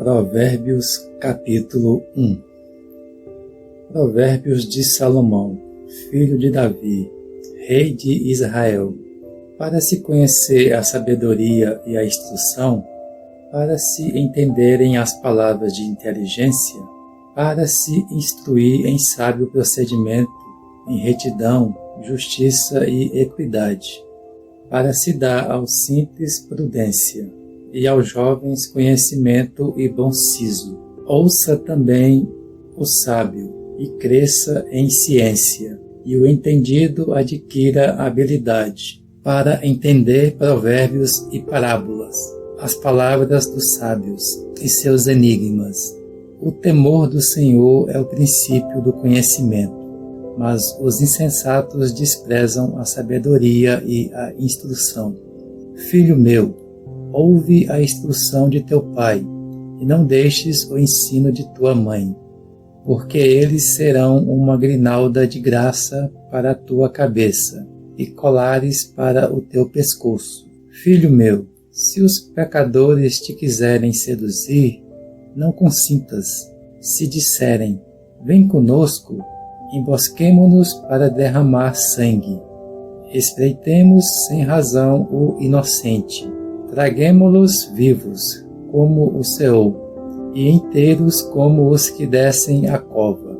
Provérbios capítulo 1. Provérbios de Salomão, filho de Davi, rei de Israel, para se conhecer a sabedoria e a instrução, para se entenderem as palavras de inteligência, para se instruir em sábio procedimento, em retidão, justiça e equidade, para se dar aos simples prudência, e aos jovens conhecimento e bom siso. Ouça também o sábio, e cresça em ciência, e o entendido adquira habilidade, para entender provérbios e parábolas, as palavras dos sábios e seus enigmas. O temor do Senhor é o princípio do conhecimento, mas os insensatos desprezam a sabedoria e a instrução. Filho meu, ouve a instrução de teu pai, e não deixes o ensino de tua mãe, porque eles serão uma grinalda de graça para a tua cabeça, e colares para o teu pescoço. Filho meu, se os pecadores te quiserem seduzir, não consintas. Se disserem, vem conosco, embosquemo-nos para derramar sangue. Espreitemos sem razão o inocente. Traguemo-los vivos, como o Seol, e inteiros como os que descem a cova.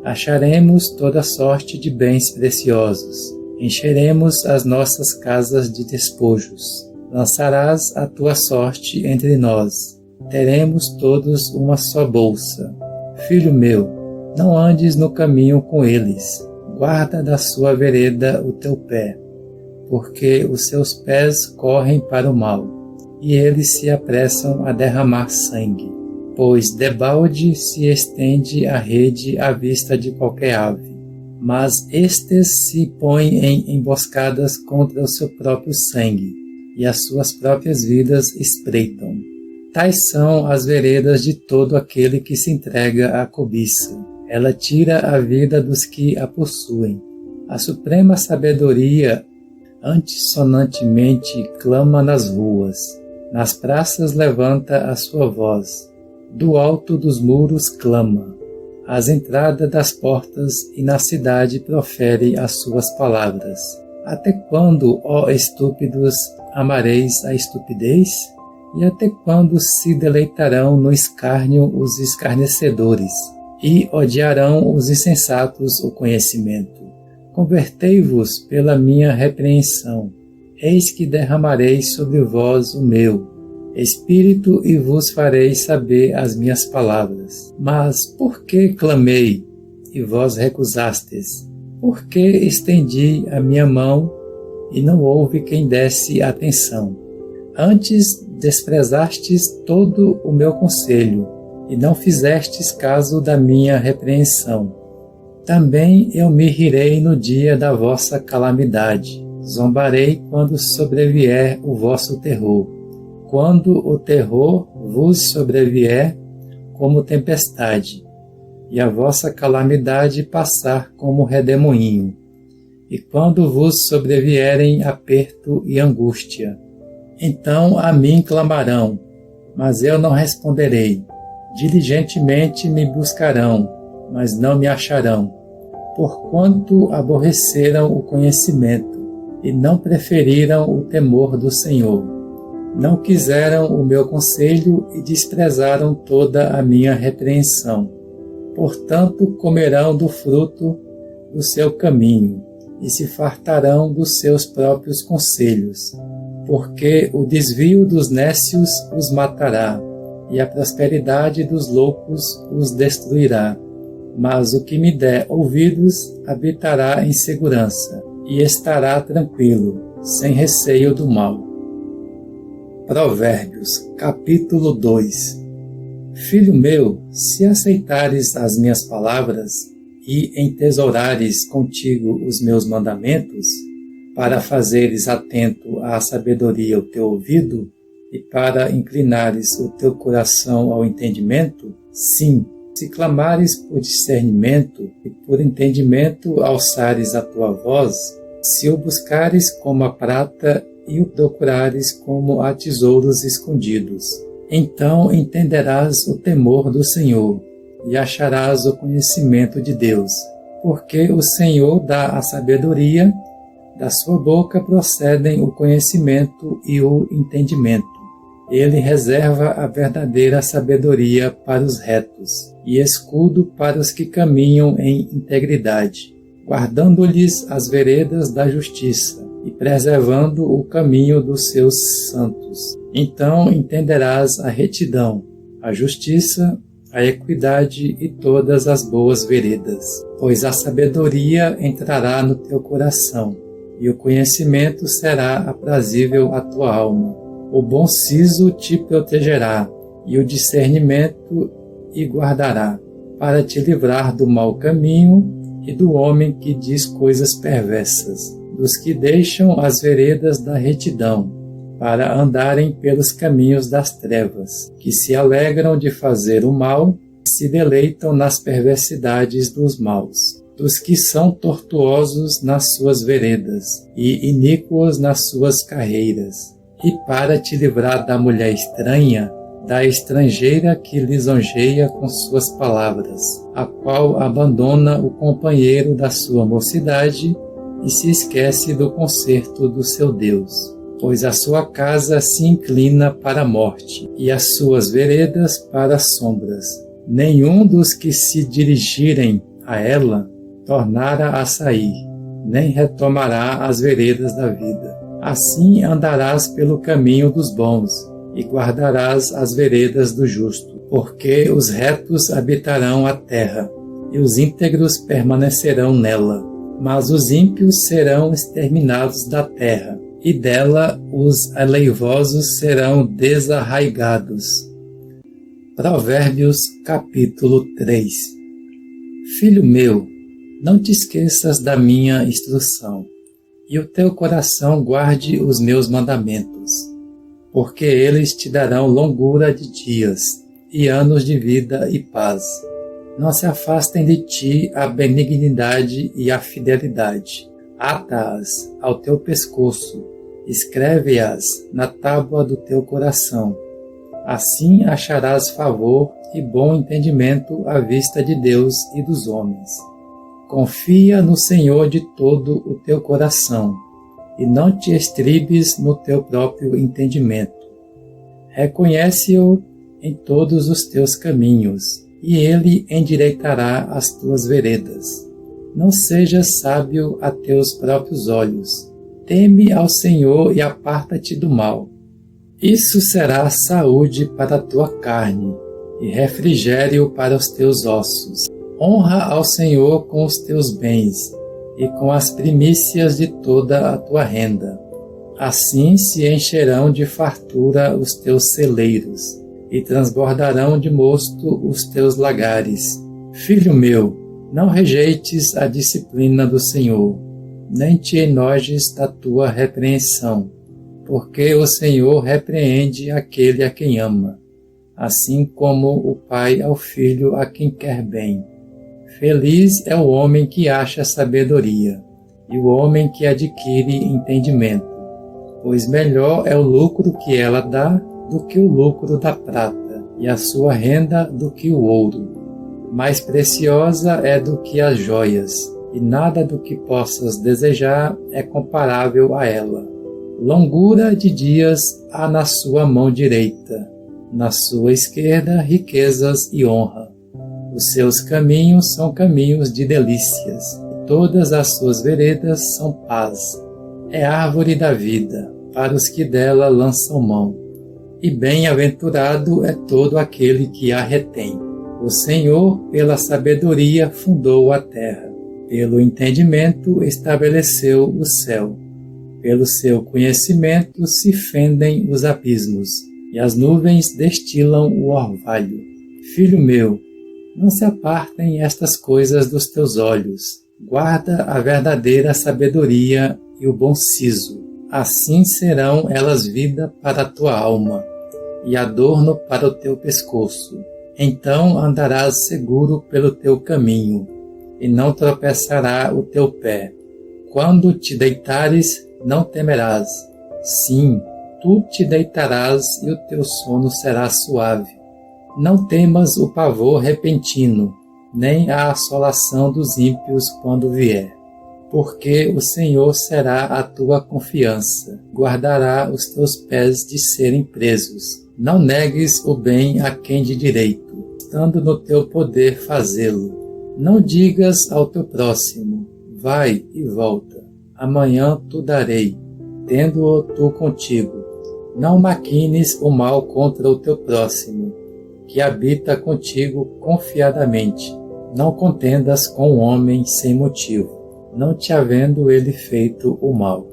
Acharemos toda sorte de bens preciosos. Encheremos as nossas casas de despojos. Lançarás a tua sorte entre nós. Teremos todos uma só bolsa. Filho meu, não andes no caminho com eles. Guarda da sua vereda o teu pé, porque os seus pés correm para o mal, e eles se apressam a derramar sangue. Pois debalde se estende a rede à vista de qualquer ave, mas estes se põem em emboscadas contra o seu próprio sangue, e as suas próprias vidas espreitam. Tais são as veredas de todo aquele que se entrega à cobiça. Ela tira a vida dos que a possuem. A suprema sabedoria antissonantemente clama nas ruas. Nas praças levanta a sua voz. Do alto dos muros clama. Às entradas das portas e na cidade profere as suas palavras. Até quando, ó estúpidos, amareis a estupidez? E até quando se deleitarão no escárnio os escarnecedores? E odiarão os insensatos o conhecimento. Convertei-vos pela minha repreensão. Eis que derramarei sobre vós o meu Espírito e vos farei saber as minhas palavras. Mas por que clamei e vós recusastes? Por que estendi a minha mão e não houve quem desse atenção? Antes desprezastes todo o meu conselho e não fizestes caso da minha repreensão. Também eu me rirei no dia da vossa calamidade. Zombarei quando sobrevier o vosso terror. Quando o terror vos sobrevier como tempestade, e a vossa calamidade passar como redemoinho, e quando vos sobrevierem aperto e angústia, então a mim clamarão, mas eu não responderei. Diligentemente me buscarão, mas não me acharão, porquanto aborreceram o conhecimento e não preferiram o temor do Senhor. Não quiseram o meu conselho e desprezaram toda a minha repreensão. Portanto, comerão do fruto do seu caminho e se fartarão dos seus próprios conselhos, porque o desvio dos nécios os matará e a prosperidade dos loucos os destruirá. Mas o que me der ouvidos habitará em segurança e estará tranquilo, sem receio do mal. Provérbios, capítulo 2. Filho meu, se aceitares as minhas palavras e entesourares contigo os meus mandamentos, para fazeres atento à sabedoria o teu ouvido e para inclinares o teu coração ao entendimento, sim, se clamares por discernimento e por entendimento alçares a tua voz, se o buscares como a prata e o procurares como a tesouros escondidos. Então entenderás o temor do Senhor e acharás o conhecimento de Deus, porque o Senhor dá a sabedoria, da sua boca procedem o conhecimento e o entendimento. Ele reserva a verdadeira sabedoria para os retos e escudo para os que caminham em integridade, guardando-lhes as veredas da justiça e preservando o caminho dos seus santos. Então entenderás a retidão, a justiça, a equidade e todas as boas veredas, pois a sabedoria entrará no teu coração, e o conhecimento será aprazível à tua alma. O bom siso te protegerá, e o discernimento e guardará, para te livrar do mau caminho e do homem que diz coisas perversas, dos que deixam as veredas da retidão, para andarem pelos caminhos das trevas, que se alegram de fazer o mal e se deleitam nas perversidades dos maus, dos que são tortuosos nas suas veredas e iníquos nas suas carreiras, e para te livrar da mulher estranha, da estrangeira que lisonjeia com suas palavras, a qual abandona o companheiro da sua mocidade e se esquece do concerto do seu Deus. Pois a sua casa se inclina para a morte, e as suas veredas para as sombras. Nenhum dos que se dirigirem a ela tornará a sair, nem retomará as veredas da vida. Assim andarás pelo caminho dos bons, e guardarás as veredas do justo, porque os retos habitarão a terra, e os íntegros permanecerão nela. Mas os ímpios serão exterminados da terra, e dela os aleivosos serão desarraigados. Provérbios capítulo 3. Filho meu, não te esqueças da minha instrução, e o teu coração guarde os meus mandamentos, porque eles te darão longura de dias, e anos de vida e paz. Não se afastem de ti a benignidade e a fidelidade. Ata-as ao teu pescoço, escreve-as na tábua do teu coração. Assim acharás favor e bom entendimento à vista de Deus e dos homens. Confia no Senhor de todo o teu coração, e não te estribes no teu próprio entendimento. Reconhece-o em todos os teus caminhos, e ele endireitará as tuas veredas. Não sejas sábio a teus próprios olhos. Teme ao Senhor e aparta-te do mal. Isso será saúde para a tua carne e refrigério para os teus ossos. Honra ao Senhor com os teus bens e com as primícias de toda a tua renda. Assim se encherão de fartura os teus celeiros e transbordarão de mosto os teus lagares. Filho meu, não rejeites a disciplina do Senhor, nem te enojes da tua repreensão, porque o Senhor repreende aquele a quem ama, assim como o pai ao filho a quem quer bem. Feliz é o homem que acha sabedoria, e o homem que adquire entendimento, pois melhor é o lucro que ela dá do que o lucro da prata, e a sua renda do que o ouro. Mais preciosa é do que as joias, e nada do que possas desejar é comparável a ela. Longura de dias há na sua mão direita, na sua esquerda riquezas e honra. Os seus caminhos são caminhos de delícias, e todas as suas veredas são paz. É árvore da vida, para os que dela lançam mão. E bem-aventurado é todo aquele que a retém. O Senhor, pela sabedoria, fundou a terra. Pelo entendimento, estabeleceu o céu. Pelo seu conhecimento, se fendem os abismos, e as nuvens destilam o orvalho. Filho meu, não se apartem estas coisas dos teus olhos. Guarda a verdadeira sabedoria e o bom siso. Assim serão elas vida para a tua alma, e adorno para o teu pescoço. Então andarás seguro pelo teu caminho, e não tropeçará o teu pé. Quando te deitares, não temerás. Sim, Tu te deitarás e o teu sono será suave. Não temas o pavor repentino, nem a assolação dos ímpios quando vier. Porque o Senhor será a tua confiança, guardará os teus pés de serem presos. Não negues o bem a quem de direito, estando no teu poder fazê-lo. Não digas ao teu próximo, vai e volta, amanhã tu darei, tendo-o tu contigo. Não maquines o mal contra o teu próximo, que habita contigo confiadamente. Não contendas com o homem sem motivo, não te havendo ele feito o mal.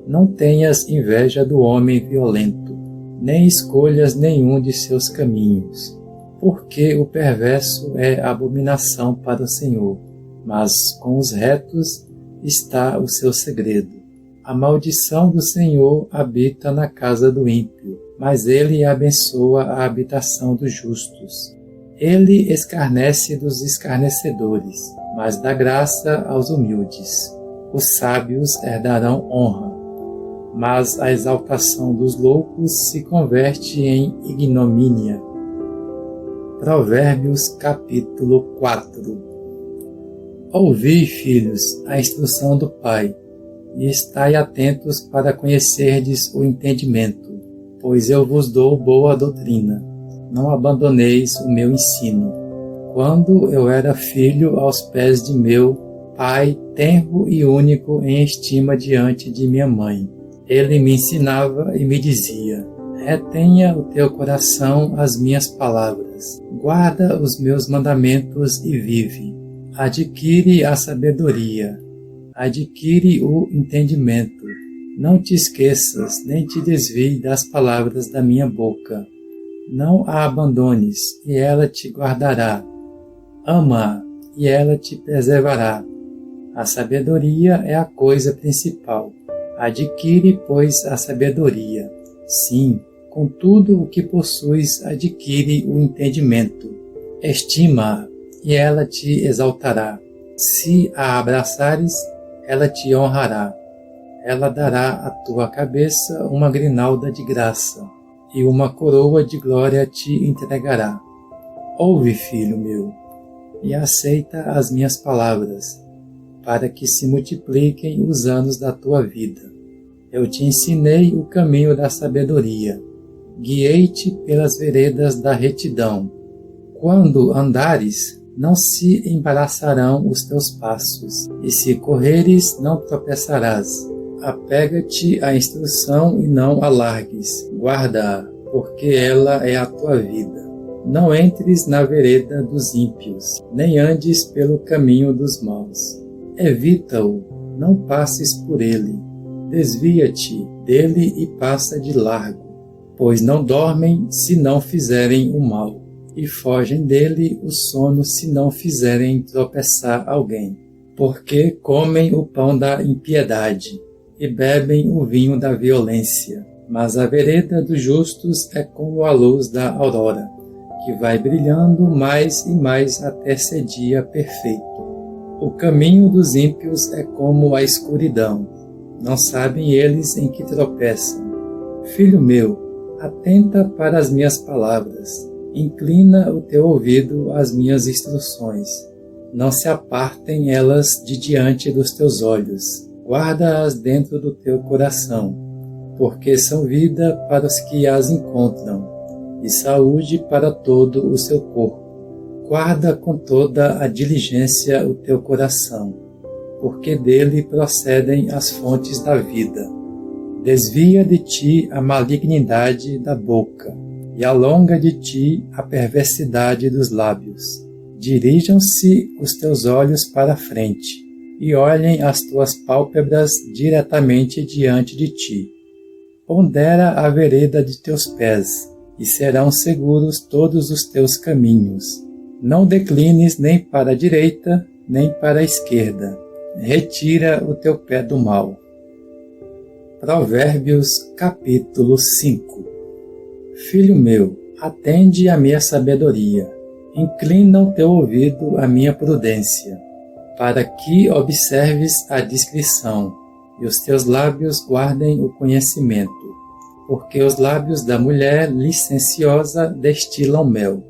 Não tenhas inveja do homem violento, nem escolhas nenhum de seus caminhos, porque o perverso é abominação para o Senhor, mas com os retos está o seu segredo. A maldição do Senhor habita na casa do ímpio, mas ele abençoa a habitação dos justos. Ele escarnece dos escarnecedores, mas dá graça aos humildes. Os sábios herdarão honra, mas a exaltação dos loucos se converte em ignomínia. Provérbios capítulo 4. Ouvi, filhos, a instrução do Pai, e estai atentos para conhecerdes o entendimento, pois eu vos dou boa doutrina. Não abandoneis o meu ensino. Quando eu era filho aos pés de meu pai, tenro e único em estima diante de minha mãe, ele me ensinava e me dizia: retenha o teu coração as minhas palavras, guarda os meus mandamentos e vive. Adquire a sabedoria, adquire o entendimento. Não te esqueças, nem te desvie das palavras da minha boca. Não a abandones, e ela te guardará. Ama-a, e ela te preservará. A sabedoria é a coisa principal. Adquire, pois, a sabedoria. Sim, com tudo o que possuis, adquire o entendimento. Estima-a, e ela te exaltará. Se a abraçares, ela te honrará. Ela dará à tua cabeça uma grinalda de graça, e uma coroa de glória te entregará. Ouve, filho meu, e aceita as minhas palavras, para que se multipliquem os anos da tua vida. Eu te ensinei o caminho da sabedoria, guiei-te pelas veredas da retidão. Quando andares, não se embaraçarão os teus passos, e se correres, não tropeçarás. Apega-te à instrução e não a largues, guarda-a, porque ela é a tua vida. Não entres na vereda dos ímpios, nem andes pelo caminho dos maus. Evita-o, não passes por ele. Desvia-te dele e passa de largo, pois não dormem se não fizerem o mal, e fogem dele o sono se não fizerem tropeçar alguém. Porque comem o pão da impiedade, e bebem o vinho da violência. Mas a vereda dos justos é como a luz da aurora, que vai brilhando mais e mais até ser dia perfeito. O caminho dos ímpios é como a escuridão, não sabem eles em que tropeçam. Filho meu, atenta para as minhas palavras, inclina o teu ouvido às minhas instruções. Não se apartem elas de diante dos teus olhos, guarda-as dentro do teu coração, porque são vida para os que as encontram, e saúde para todo o seu corpo. Guarda com toda a diligência o teu coração, porque dele procedem as fontes da vida. Desvia de ti a malignidade da boca, e alonga de ti a perversidade dos lábios. Dirijam-se os teus olhos para a frente, e olhem as tuas pálpebras diretamente diante de ti. Pondera a vereda de teus pés, e serão seguros todos os teus caminhos. Não declines nem para a direita, nem para a esquerda. Retira o teu pé do mal. Provérbios capítulo 5. Filho meu, atende à minha sabedoria. Inclina o teu ouvido à minha prudência, para que observes a discrição, e os teus lábios guardem o conhecimento. porque os lábios da mulher licenciosa destilam mel,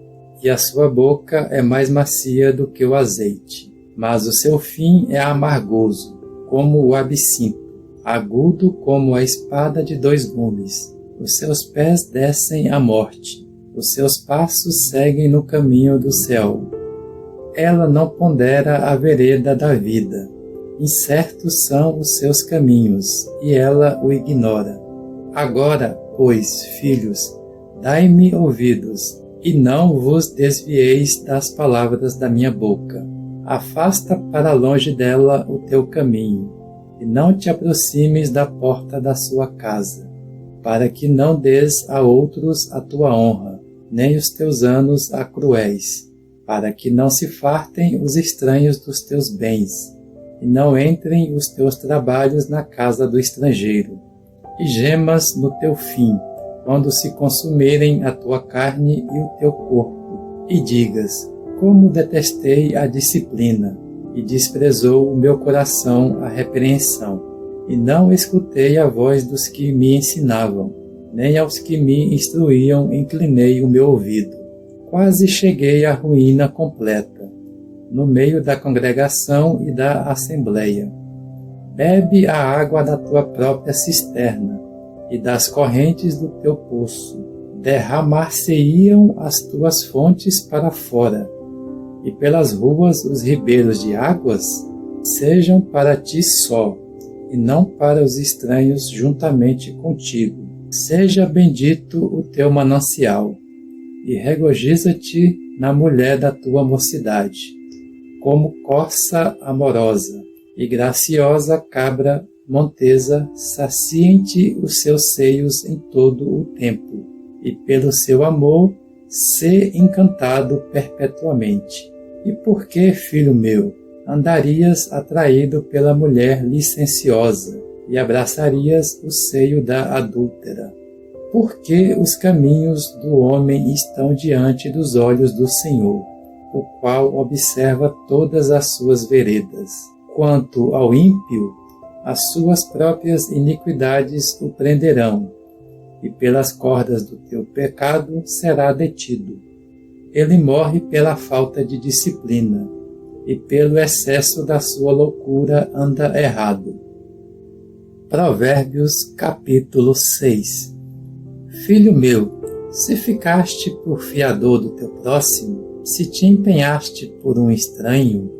e a sua boca é mais macia do que o azeite. Mas o seu fim é amargoso, como o absinto, agudo como a espada de 2 gumes. Os seus pés descem à morte, os seus passos seguem no caminho do céu. Ela não pondera a vereda da vida. Incertos são os seus caminhos, e ela o ignora. Agora, pois, filhos, dai-me ouvidos, e não vos desvieis das palavras da minha boca. Afasta para longe dela o teu caminho, e não te aproximes da porta da sua casa, para que não dês a outros a tua honra, nem os teus anos a cruéis, para que não se fartem os estranhos dos teus bens, e não entrem os teus trabalhos na casa do estrangeiro, e gemas no teu fim, quando se consumirem a tua carne e o teu corpo, e digas: como detestei a disciplina, e desprezou o meu coração a repreensão, e não escutei a voz dos que me ensinavam, nem aos que me instruíam inclinei o meu ouvido. Quase cheguei à ruína completa, no meio da congregação e da assembleia. Bebe a água da tua própria cisterna, e das correntes do teu poço. Derramar-se-iam as tuas fontes para fora, e pelas ruas os ribeiros de águas sejam para ti só, e não para os estranhos juntamente contigo. Seja bendito o teu manancial, e regozija-te na mulher da tua mocidade, como corça amorosa e graciosa cabra montesa, saciem-te os seus seios em todo o tempo, e pelo seu amor sê encantado perpetuamente. E por que, filho meu, andarias atraído pela mulher licenciosa e abraçarias o seio da adúltera? Porque os caminhos do homem estão diante dos olhos do Senhor, o qual observa todas as suas veredas. Quanto ao ímpio, as suas próprias iniquidades o prenderão, e pelas cordas do teu pecado será detido. Ele morre pela falta de disciplina, e pelo excesso da sua loucura anda errado. Provérbios capítulo 6. Filho meu, se ficaste por fiador do teu próximo, se te empenhaste por um estranho,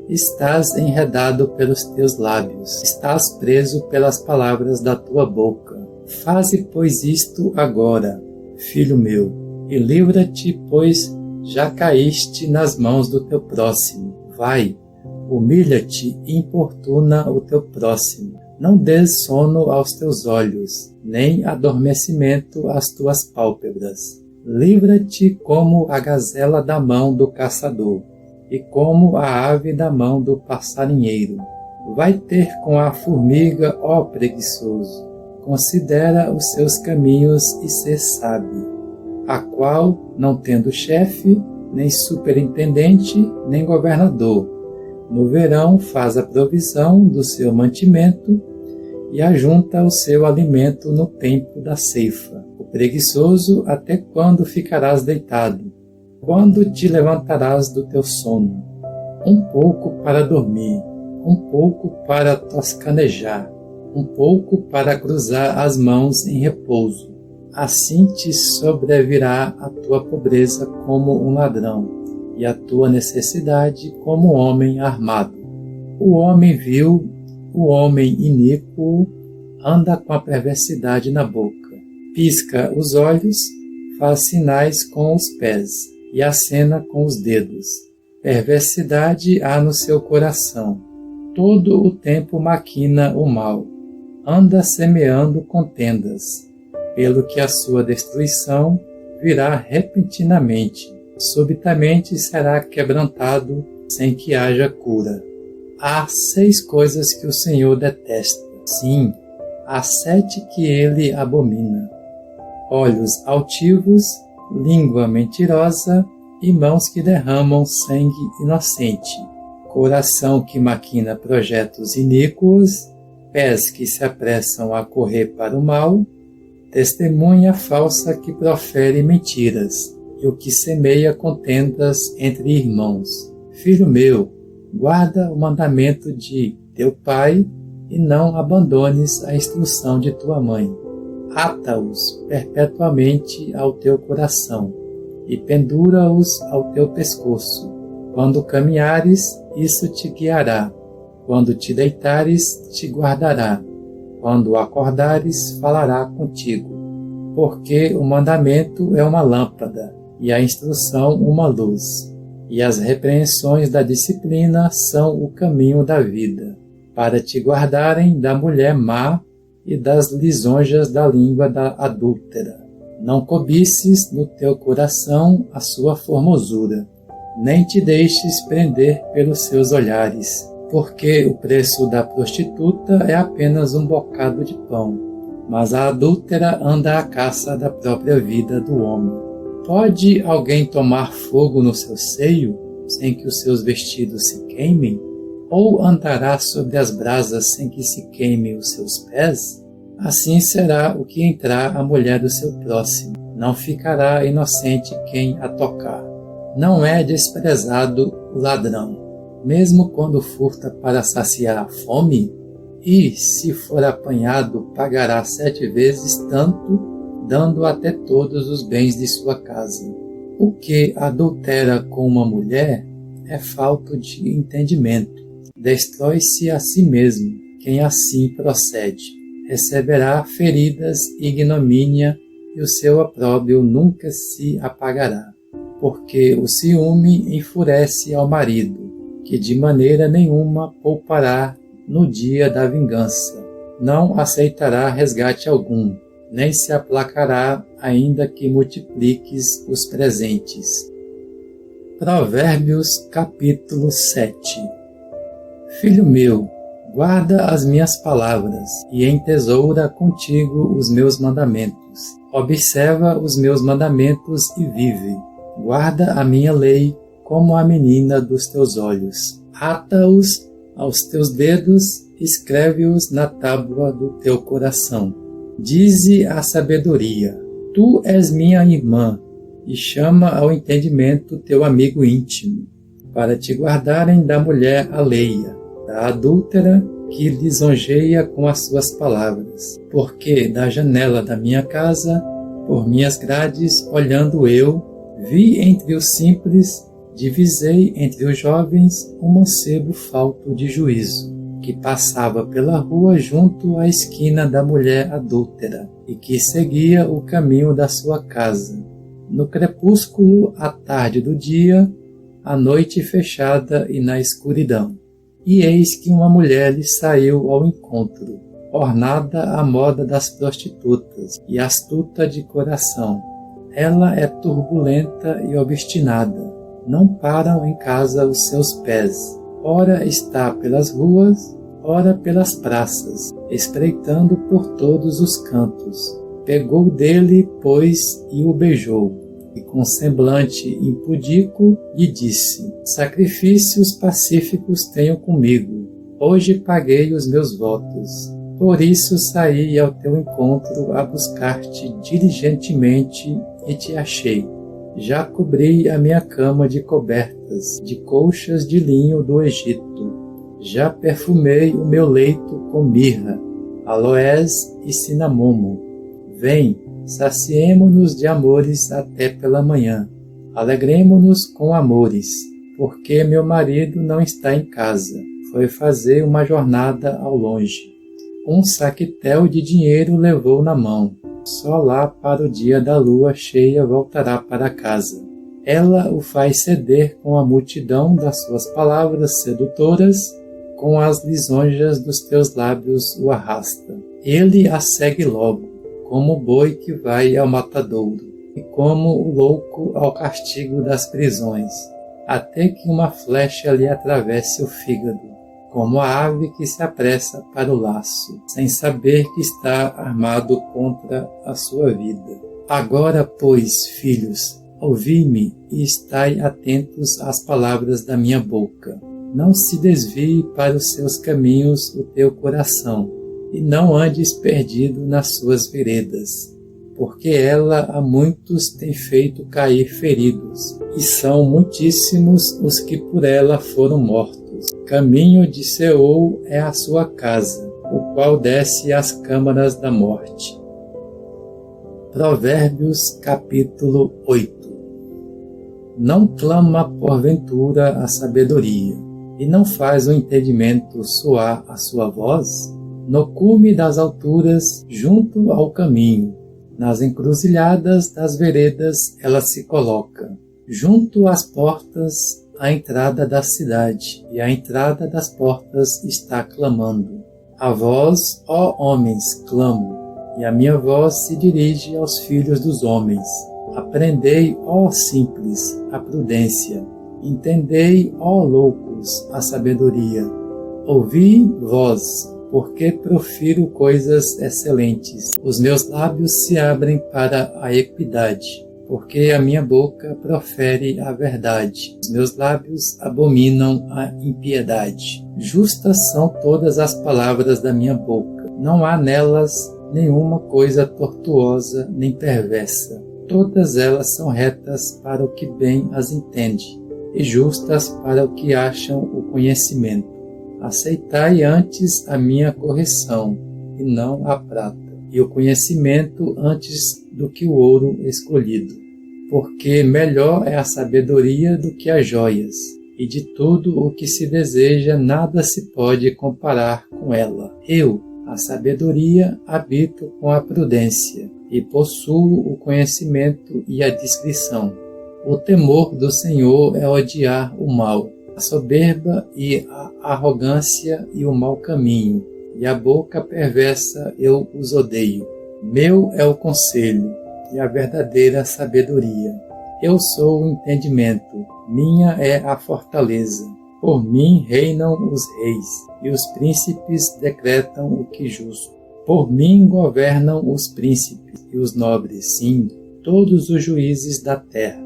estás enredado pelos teus lábios, estás preso pelas palavras da tua boca. Faze, pois, isto agora, filho meu, e livra-te, pois já caíste nas mãos do teu próximo. Vai, humilha-te e importuna o teu próximo. Não dês sono aos teus olhos, nem adormecimento às tuas pálpebras. Livra-te como a gazela da mão do caçador, e como a ave da mão do passarinheiro. Vai ter com a formiga, ó preguiçoso. Considera os seus caminhos e sê sábio, a qual, não tendo chefe, nem superintendente, nem governador, no verão faz a provisão do seu mantimento e ajunta o seu alimento no tempo da ceifa. O preguiçoso, até quando ficarás deitado? Quando te levantarás do teu sono? Um pouco para dormir, um pouco para toscanejar, um pouco para cruzar as mãos em repouso. Assim te sobrevirá a tua pobreza como um ladrão, e a tua necessidade como um homem armado. O homem vil, o homem iníquo, anda com a perversidade na boca. Pisca os olhos, faz sinais com os pés, e acena com os dedos. Perversidade há no seu coração. Todo o tempo maquina o mal. Anda semeando contendas, pelo que a sua destruição virá repentinamente. Subitamente será quebrantado, sem que haja cura. Há 6 coisas que o Senhor detesta. Sim, há 7 que ele abomina: olhos altivos, língua mentirosa e mãos que derramam sangue inocente, coração que maquina projetos iníquos, pés que se apressam a correr para o mal, testemunha falsa que profere mentiras, e o que semeia contendas entre irmãos. Filho meu, guarda o mandamento de teu pai e não abandones a instrução de tua mãe. Ata-os perpetuamente ao teu coração e pendura-os ao teu pescoço. Quando caminhares, isso te guiará. Quando te deitares, te guardará. Quando acordares, falará contigo. Porque o mandamento é uma lâmpada e a instrução uma luz. E as repreensões da disciplina são o caminho da vida, para te guardarem da mulher má e das lisonjas da língua da adúltera. Não cobices no teu coração a sua formosura, nem te deixes prender pelos seus olhares, porque o preço da prostituta é apenas um bocado de pão, mas a adúltera anda à caça da própria vida do homem. Pode alguém tomar fogo no seu seio, sem que os seus vestidos se queimem? Ou andará sobre as brasas sem que se queimem os seus pés? Assim será o que entrar a mulher do seu próximo. Não ficará inocente quem a tocar. Não é desprezado o ladrão, mesmo quando furta para saciar a fome? E, se for apanhado, pagará 7 vezes tanto, dando até todos os bens de sua casa. O que adultera com uma mulher é falta de entendimento. Destrói-se a si mesmo quem assim procede. Receberá feridas e ignomínia, e o seu opróbrio nunca se apagará. Porque o ciúme enfurece ao marido, que de maneira nenhuma poupará no dia da vingança. Não aceitará resgate algum, nem se aplacará, ainda que multipliques os presentes. Provérbios capítulo 7. Filho meu, guarda as minhas palavras e entesoura contigo os meus mandamentos. Observa os meus mandamentos e vive. Guarda a minha lei como a menina dos teus olhos. Ata-os aos teus dedos, escreve-os na tábua do teu coração. Dize a sabedoria: tu és minha irmã, e chama ao entendimento teu amigo íntimo, para te guardarem da mulher alheia, da adúltera que lisonjeia com as suas palavras. Porque da janela da minha casa, por minhas grades, olhando eu, vi entre os simples, divisei entre os jovens um mancebo falto de juízo, que passava pela rua junto à esquina da mulher adúltera, e que seguia o caminho da sua casa. No crepúsculo, à tarde do dia, à noite fechada e na escuridão. E eis que uma mulher lhe saiu ao encontro, ornada à moda das prostitutas e astuta de coração. Ela é turbulenta e obstinada, não param em casa os seus pés. Ora está pelas ruas, ora pelas praças, espreitando por todos os cantos. Pegou dele, pois, e o beijou, e com semblante impudico lhe disse: sacrifícios pacíficos tenho comigo, hoje paguei os meus votos. Por isso saí ao teu encontro a buscar-te diligentemente e te achei. Já cobri a minha cama de cobertas, de colchas de linho do Egito. Já perfumei o meu leito com mirra, aloés e cinamomo. Vem, saciemo-nos de amores até pela manhã. Alegremo-nos com amores, porque meu marido não está em casa. Foi fazer uma jornada ao longe. Um saquetel de dinheiro levou na mão. Só lá para o dia da lua cheia voltará para casa. Ela o faz ceder com a multidão das suas palavras sedutoras, com as lisonjas dos teus lábios o arrasta. Ele a segue logo, como o boi que vai ao matadouro, e como o louco ao castigo das prisões, até que uma flecha lhe atravesse o fígado, como a ave que se apressa para o laço, sem saber que está armado contra a sua vida. Agora, pois, filhos, ouvi-me e estai atentos às palavras da minha boca. Não se desvie para os seus caminhos o teu coração, e não andes perdido nas suas veredas. porque ela a muitos tem feito cair feridos, e são muitíssimos os que por ela foram mortos. Caminho de Seol é a sua casa, o qual desce às câmaras da morte. Provérbios capítulo 8. Não clama porventura a sabedoria, e não faz o entendimento soar a sua voz? No cume das alturas, junto ao caminho, nas encruzilhadas das veredas ela se coloca, junto às portas, à entrada da cidade, e à entrada das portas está clamando. A vós, ó homens, clamo, e a minha voz se dirige aos filhos dos homens. Aprendei, ó simples, a prudência. Entendei, ó loucos, a sabedoria. Ouvi, vós, porque profiro coisas excelentes. Os meus lábios se abrem para a equidade, porque a minha boca profere a verdade. Os meus lábios abominam a impiedade. Justas são todas as palavras da minha boca. Não há nelas nenhuma coisa tortuosa nem perversa. Todas elas são retas para o que bem as entende, e justas para o que acham o conhecimento. Aceitai antes a minha correção, e não a prata, e o conhecimento antes do que o ouro escolhido. Porque melhor é a sabedoria do que as joias, e de tudo o que se deseja nada se pode comparar com ela. Eu, a sabedoria, habito com a prudência, e possuo o conhecimento e a discrição. O temor do Senhor é odiar o mal, a soberba e a arrogância e o mau caminho, e a boca perversa eu os odeio. Meu é o conselho e a verdadeira sabedoria. Eu sou o entendimento, minha é a fortaleza. Por mim reinam os reis, e os príncipes decretam o que justo. Por mim governam os príncipes e os nobres, sim, todos os juízes da terra.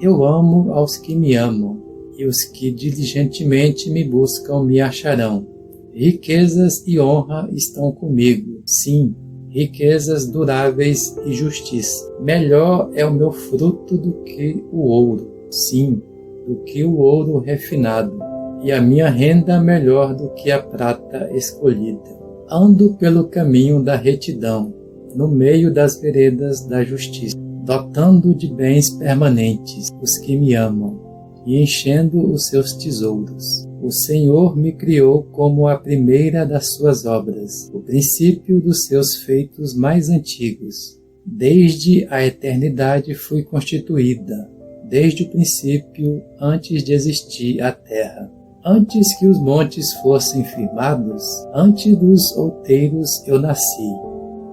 Eu amo aos que me amam, e os que diligentemente me buscam me acharão. Riquezas e honra estão comigo, sim, riquezas duráveis e justiça. Melhor é o meu fruto do que o ouro, sim, do que o ouro refinado, e a minha renda melhor do que a prata escolhida. Ando pelo caminho da retidão, no meio das veredas da justiça, dotando de bens permanentes os que me amam, e enchendo os seus tesouros. O Senhor me criou como a primeira das suas obras, o princípio dos seus feitos mais antigos. Desde a eternidade fui constituída, desde o princípio, antes de existir a terra. Antes que os montes fossem firmados, antes dos outeiros eu nasci,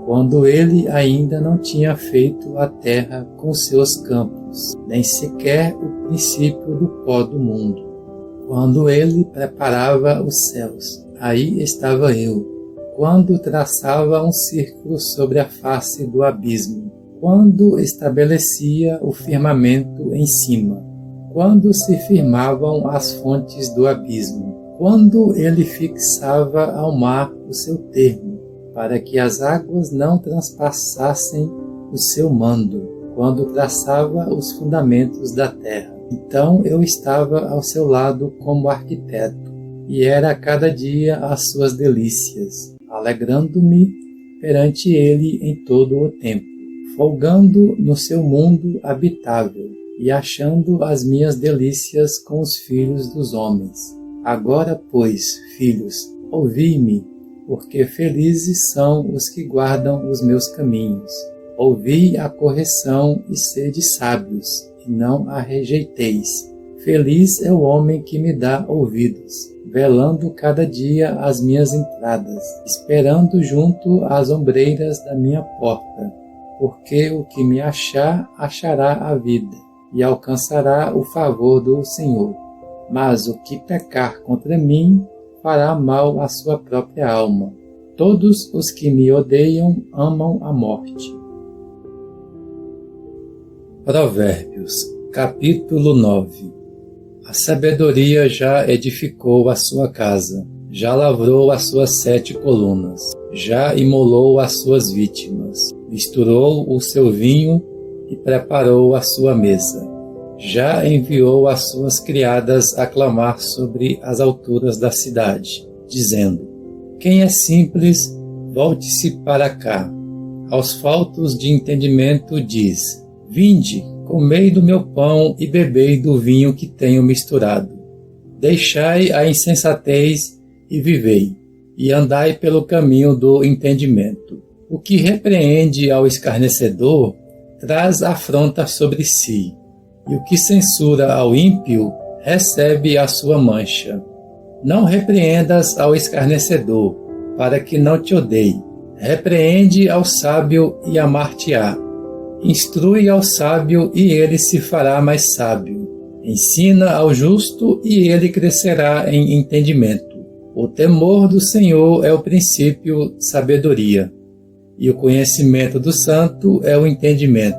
quando ele ainda não tinha feito a terra com seus campos, nem sequer o princípio do pó do mundo. Quando ele preparava os céus, aí estava eu. Quando traçava um círculo sobre a face do abismo, quando estabelecia o firmamento em cima, quando se firmavam as fontes do abismo, quando ele fixava ao mar o seu termo, para que as águas não transpassassem o seu mando, quando traçava os fundamentos da terra. Então eu estava ao seu lado como arquiteto, e era a cada dia as suas delícias, alegrando-me perante ele em todo o tempo, folgando no seu mundo habitável, e achando as minhas delícias com os filhos dos homens. Agora, pois, filhos, ouvi-me, porque felizes são os que guardam os meus caminhos. Ouvi a correção e sede sábios, e não a rejeiteis. Feliz é o homem que me dá ouvidos, velando cada dia as minhas entradas, esperando junto às ombreiras da minha porta, porque o que me achar, achará a vida, e alcançará o favor do Senhor. Mas o que pecar contra mim, fará mal à sua própria alma. Todos os que me odeiam amam a morte. Provérbios, capítulo 9. A sabedoria já edificou a sua casa, já lavrou as suas 7 colunas, já imolou as suas vítimas, misturou o seu vinho e preparou a sua mesa. Já enviou as suas criadas a clamar sobre as alturas da cidade, dizendo: quem é simples, volte-se para cá. Aos faltos de entendimento diz: vinde, comei do meu pão e bebei do vinho que tenho misturado. Deixai a insensatez e vivei, e andai pelo caminho do entendimento. O que repreende ao escarnecedor traz afronta sobre si, e o que censura ao ímpio recebe a sua mancha. Não repreendas ao escarnecedor, para que não te odeie. Repreende ao sábio e amar-te-á. Instrui ao sábio e ele se fará mais sábio. Ensina ao justo e ele crescerá em entendimento. O temor do Senhor é o princípio de sabedoria, e o conhecimento do santo é o entendimento.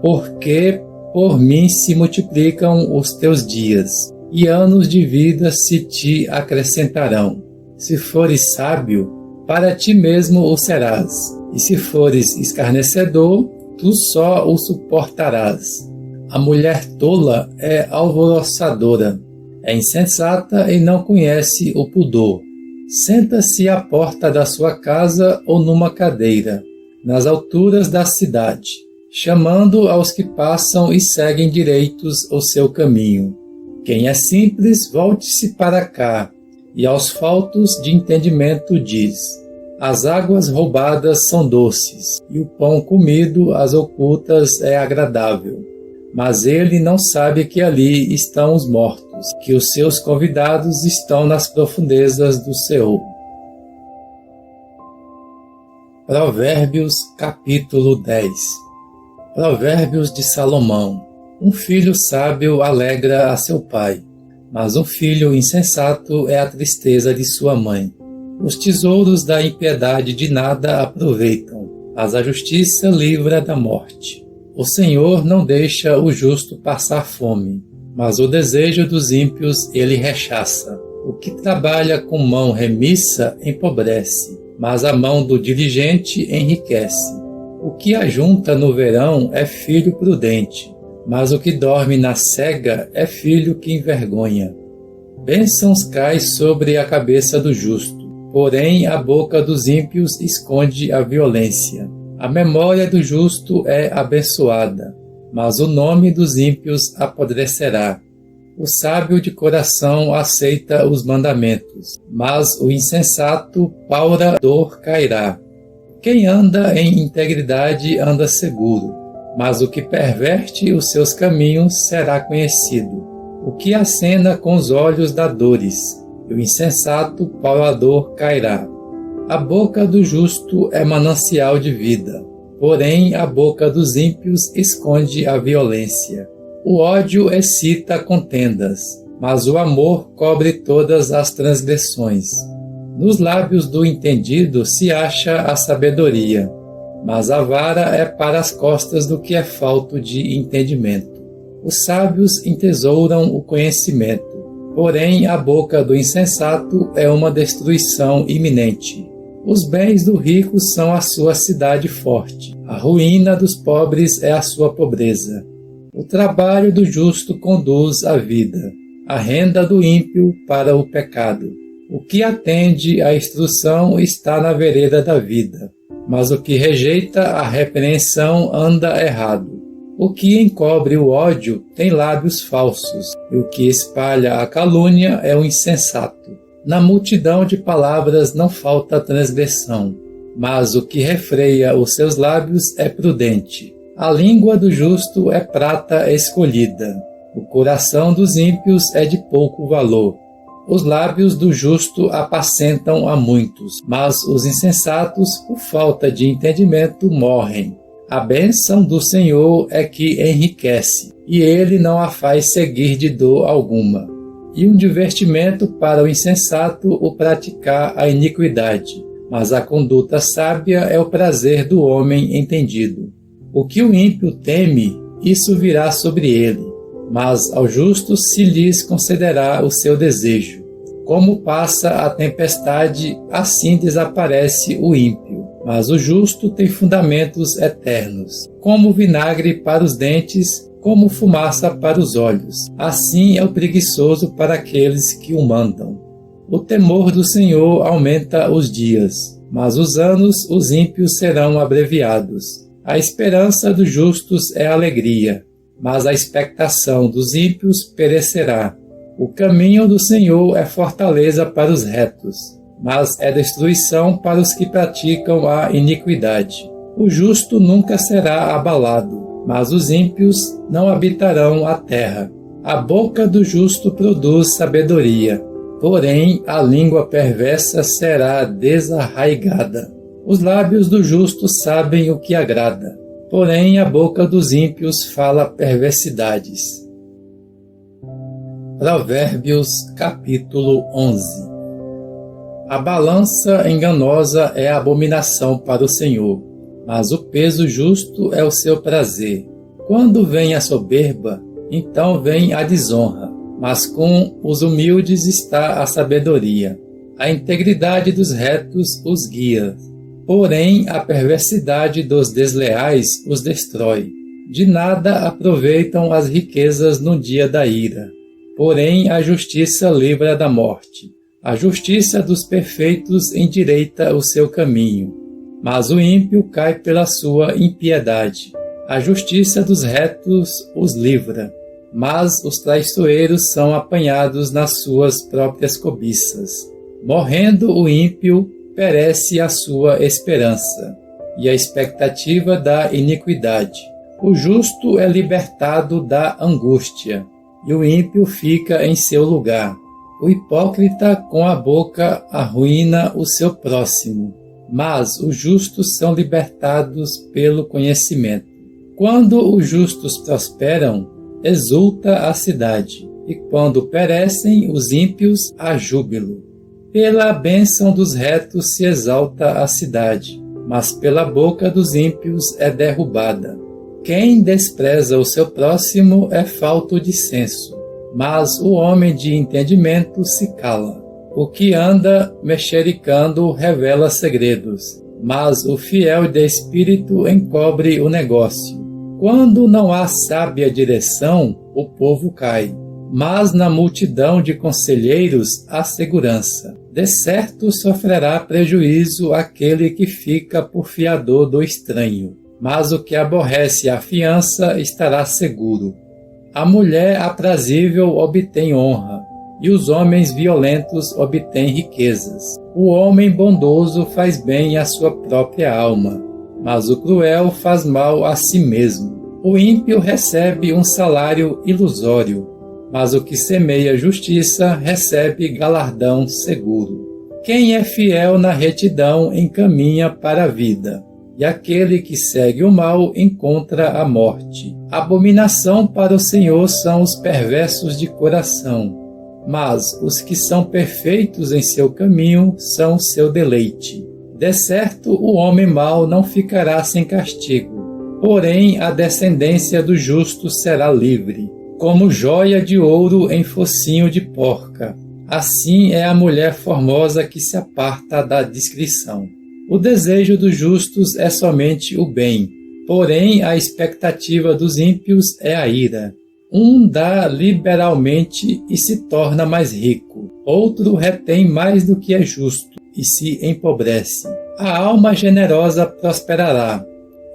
Porque por mim se multiplicam os teus dias, e anos de vida se te acrescentarão. Se fores sábio, para ti mesmo o serás, e se fores escarnecedor, tu só o suportarás. A mulher tola é alvoroçadora, é insensata e não conhece o pudor. Senta-se à porta da sua casa ou numa cadeira, nas alturas da cidade, chamando aos que passam e seguem direitos o seu caminho. Quem é simples, volte-se para cá, e aos faltos de entendimento diz: as águas roubadas são doces, e o pão comido às ocultas é agradável. Mas ele não sabe que ali estão os mortos, que os seus convidados estão nas profundezas do Seol. Provérbios capítulo 10. Provérbios de Salomão. Um filho sábio alegra a seu pai, mas um filho insensato é a tristeza de sua mãe. Os tesouros da impiedade de nada aproveitam, mas a justiça livra da morte. O Senhor não deixa o justo passar fome, mas o desejo dos ímpios ele rechaça. O que trabalha com mão remissa empobrece, mas a mão do diligente enriquece. O que ajunta no verão é filho prudente, mas o que dorme na cega é filho que envergonha. Bênçãos cai sobre a cabeça do justo, porém a boca dos ímpios esconde a violência. A memória do justo é abençoada, mas o nome dos ímpios apodrecerá. O sábio de coração aceita os mandamentos, mas o insensato paura dor cairá. Quem anda em integridade anda seguro, mas o que perverte os seus caminhos será conhecido. O que acena com os olhos dá dores, e o insensato paurador cairá. A boca do justo é manancial de vida, porém a boca dos ímpios esconde a violência. O ódio excita contendas, mas o amor cobre todas as transgressões. Nos lábios do entendido se acha a sabedoria, mas a vara é para as costas do que é falto de entendimento. Os sábios entesouram o conhecimento, porém a boca do insensato é uma destruição iminente. Os bens do rico são a sua cidade forte, a ruína dos pobres é a sua pobreza. O trabalho do justo conduz à vida, a renda do ímpio para o pecado. O que atende à instrução está na vereda da vida, mas o que rejeita a repreensão anda errado. O que encobre o ódio tem lábios falsos, e o que espalha a calúnia é o insensato. Na multidão de palavras não falta transgressão, mas o que refreia os seus lábios é prudente. A língua do justo é prata escolhida, o coração dos ímpios é de pouco valor. Os lábios do justo apacentam a muitos, mas os insensatos, por falta de entendimento, morrem. A bênção do Senhor é que enriquece, e ele não a faz seguir de dor alguma. E um divertimento para o insensato o praticar a iniquidade, mas a conduta sábia é o prazer do homem entendido. O que o ímpio teme, isso virá sobre ele, mas ao justo se lhes concederá o seu desejo. Como passa a tempestade, assim desaparece o ímpio. mas o justo tem fundamentos eternos, como vinagre para os dentes, como fumaça para os olhos. Assim é o preguiçoso para aqueles que o mandam. O temor do Senhor aumenta os dias, mas os anos os ímpios serão abreviados. A esperança dos justos é alegria, mas a expectação dos ímpios perecerá. O caminho do Senhor é fortaleza para os retos, mas é destruição para os que praticam a iniquidade. O justo nunca será abalado, mas os ímpios não habitarão a terra. A boca do justo produz sabedoria, porém a língua perversa será desarraigada. Os lábios do justo sabem o que agrada, porém a boca dos ímpios fala perversidades. Provérbios capítulo 11. A balança enganosa é abominação para o Senhor, mas o peso justo é o seu prazer. Quando vem a soberba, então vem a desonra, mas com os humildes está a sabedoria. A integridade dos retos os guia, porém a perversidade dos desleais os destrói. De nada aproveitam as riquezas no dia da ira, porém a justiça livra da morte. A justiça dos perfeitos endireita o seu caminho, mas o ímpio cai pela sua impiedade. A justiça dos retos os livra, mas os traiçoeiros são apanhados nas suas próprias cobiças. Morrendo o ímpio, perece a sua esperança, e a expectativa da iniquidade. O justo é libertado da angústia, e o ímpio fica em seu lugar. O hipócrita com a boca arruína o seu próximo, mas os justos são libertados pelo conhecimento. Quando os justos prosperam, exulta a cidade, e quando perecem os ímpios, há júbilo. Pela bênção dos retos se exalta a cidade, mas pela boca dos ímpios é derrubada. Quem despreza o seu próximo é falto de senso, mas o homem de entendimento se cala. O que anda mexericando revela segredos, mas o fiel de espírito encobre o negócio. Quando não há sábia direção, o povo cai, mas na multidão de conselheiros há segurança. De certo sofrerá prejuízo aquele que fica por fiador do estranho, mas o que aborrece a fiança estará seguro. A mulher aprazível obtém honra, e os homens violentos obtêm riquezas. O homem bondoso faz bem à sua própria alma, mas o cruel faz mal a si mesmo. O ímpio recebe um salário ilusório, mas o que semeia justiça recebe galardão seguro. Quem é fiel na retidão encaminha para a vida, e aquele que segue o mal encontra a morte. Abominação para o Senhor são os perversos de coração, mas os que são perfeitos em seu caminho são o seu deleite. De certo, o homem mau não ficará sem castigo, porém a descendência do justo será livre. Como joia de ouro em focinho de porca, assim é a mulher formosa que se aparta da discrição. O desejo dos justos é somente o bem, porém a expectativa dos ímpios é a ira. Um dá liberalmente e se torna mais rico, outro retém mais do que é justo e se empobrece. A alma generosa prosperará,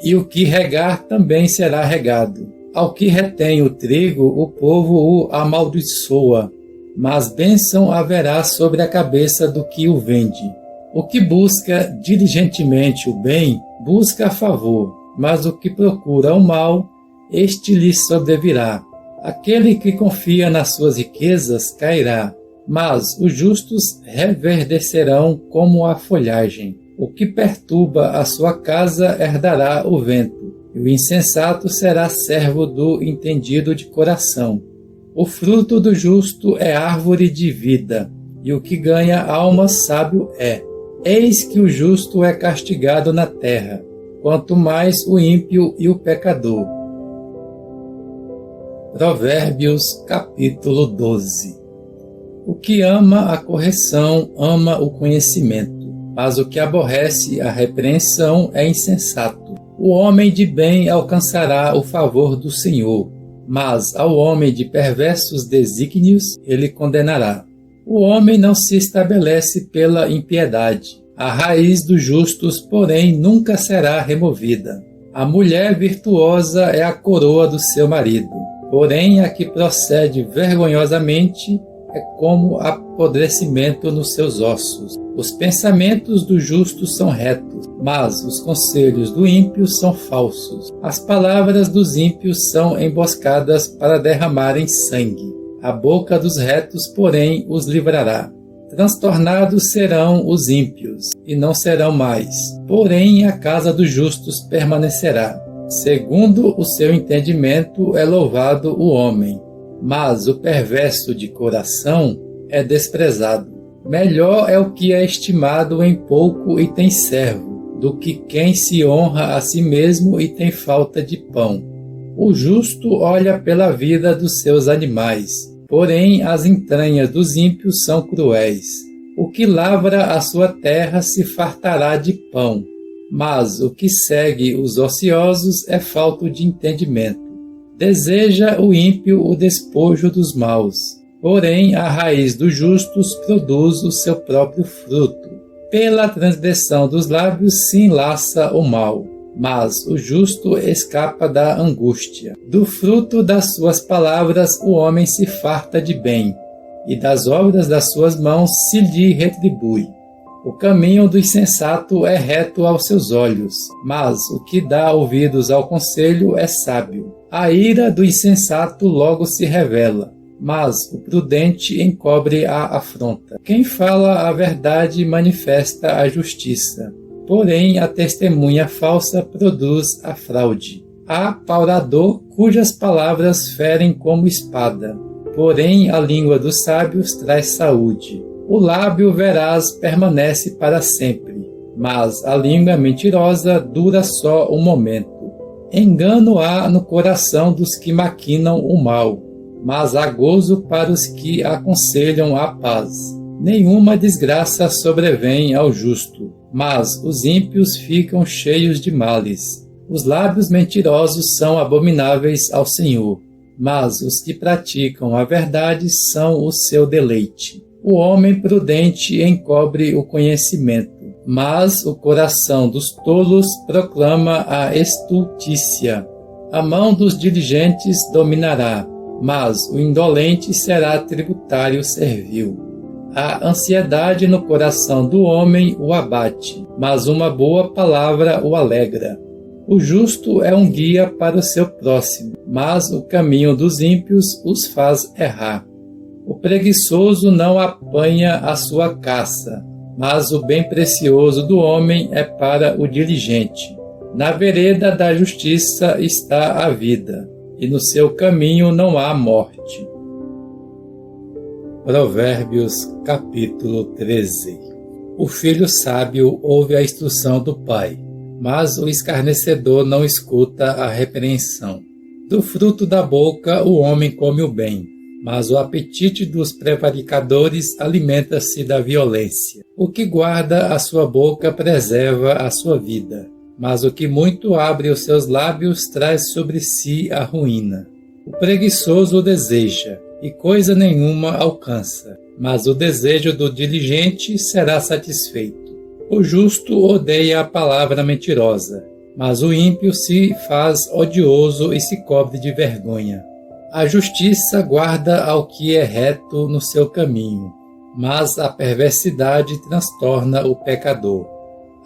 e o que regar também será regado. Ao que retém o trigo, o povo o amaldiçoa, mas bênção haverá sobre a cabeça do que o vende. O que busca diligentemente o bem, busca a favor, mas o que procura o mal, este lhe sobrevirá. Aquele que confia nas suas riquezas cairá, mas os justos reverdecerão como a folhagem. O que perturba a sua casa herdará o vento, e o insensato será servo do entendido de coração. O fruto do justo é árvore de vida, e o que ganha alma sábio é. Eis que o justo é castigado na terra, quanto mais o ímpio e o pecador. Provérbios capítulo 12. O que ama a correção ama o conhecimento, mas o que aborrece a repreensão é insensato. O homem de bem alcançará o favor do Senhor, mas ao homem de perversos desígnios ele condenará. O homem não se estabelece pela impiedade. A raiz dos justos, porém, nunca será removida. A mulher virtuosa é a coroa do seu marido, porém a que procede vergonhosamente é como apodrecimento nos seus ossos. Os pensamentos do justo são retos, mas os conselhos do ímpio são falsos. As palavras dos ímpios são emboscadas para derramarem sangue. A boca dos retos, porém, os livrará. Transtornados serão os ímpios, e não serão mais. Porém, a casa dos justos permanecerá. Segundo o seu entendimento é louvado o homem, mas o perverso de coração é desprezado. Melhor é o que é estimado em pouco e tem servo, do que quem se honra a si mesmo e tem falta de pão. O justo olha pela vida dos seus animais, porém as entranhas dos ímpios são cruéis. O que lavra a sua terra se fartará de pão, mas o que segue os ociosos é falto de entendimento. Deseja o ímpio o despojo dos maus, porém a raiz dos justos produz o seu próprio fruto. Pela transgressão dos lábios se enlaça o mal, mas o justo escapa da angústia. Do fruto das suas palavras o homem se farta de bem, e das obras das suas mãos se lhe retribui. O caminho do insensato é reto aos seus olhos, mas o que dá ouvidos ao conselho é sábio. A ira do insensato logo se revela, mas o prudente encobre a afronta. Quem fala a verdade manifesta a justiça, porém a testemunha falsa produz a fraude. Há paurador cujas palavras ferem como espada, porém a língua dos sábios traz saúde. O lábio veraz permanece para sempre, mas a língua mentirosa dura só um momento. Engano há no coração dos que maquinam o mal, mas há gozo para os que aconselham a paz. Nenhuma desgraça sobrevém ao justo, mas os ímpios ficam cheios de males. Os lábios mentirosos são abomináveis ao Senhor, mas os que praticam a verdade são o seu deleite. O homem prudente encobre o conhecimento, mas o coração dos tolos proclama a estultícia. A mão dos diligentes dominará, mas o indolente será tributário servil. A ansiedade no coração do homem o abate, mas uma boa palavra o alegra. O justo é um guia para o seu próximo, mas o caminho dos ímpios os faz errar. O preguiçoso não apanha a sua caça, mas o bem precioso do homem é para o diligente. Na vereda da justiça está a vida, e no seu caminho não há morte. Provérbios, capítulo 13. O filho sábio ouve a instrução do pai, mas o escarnecedor não escuta a repreensão. Do fruto da boca o homem come o bem, mas o apetite dos prevaricadores alimenta-se da violência. O que guarda a sua boca preserva a sua vida, mas o que muito abre os seus lábios traz sobre si a ruína. O preguiçoso o deseja, e coisa nenhuma alcança, mas o desejo do diligente será satisfeito. O justo odeia a palavra mentirosa, mas o ímpio se faz odioso e se cobre de vergonha. A justiça guarda ao que é reto no seu caminho, mas a perversidade transtorna o pecador.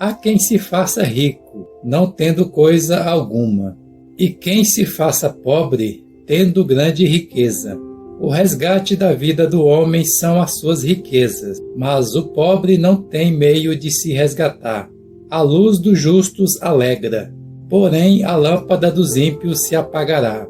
Há quem se faça rico, não tendo coisa alguma, e quem se faça pobre, tendo grande riqueza. O resgate da vida do homem são as suas riquezas, mas o pobre não tem meio de se resgatar. A luz dos justos alegra, porém a lâmpada dos ímpios se apagará.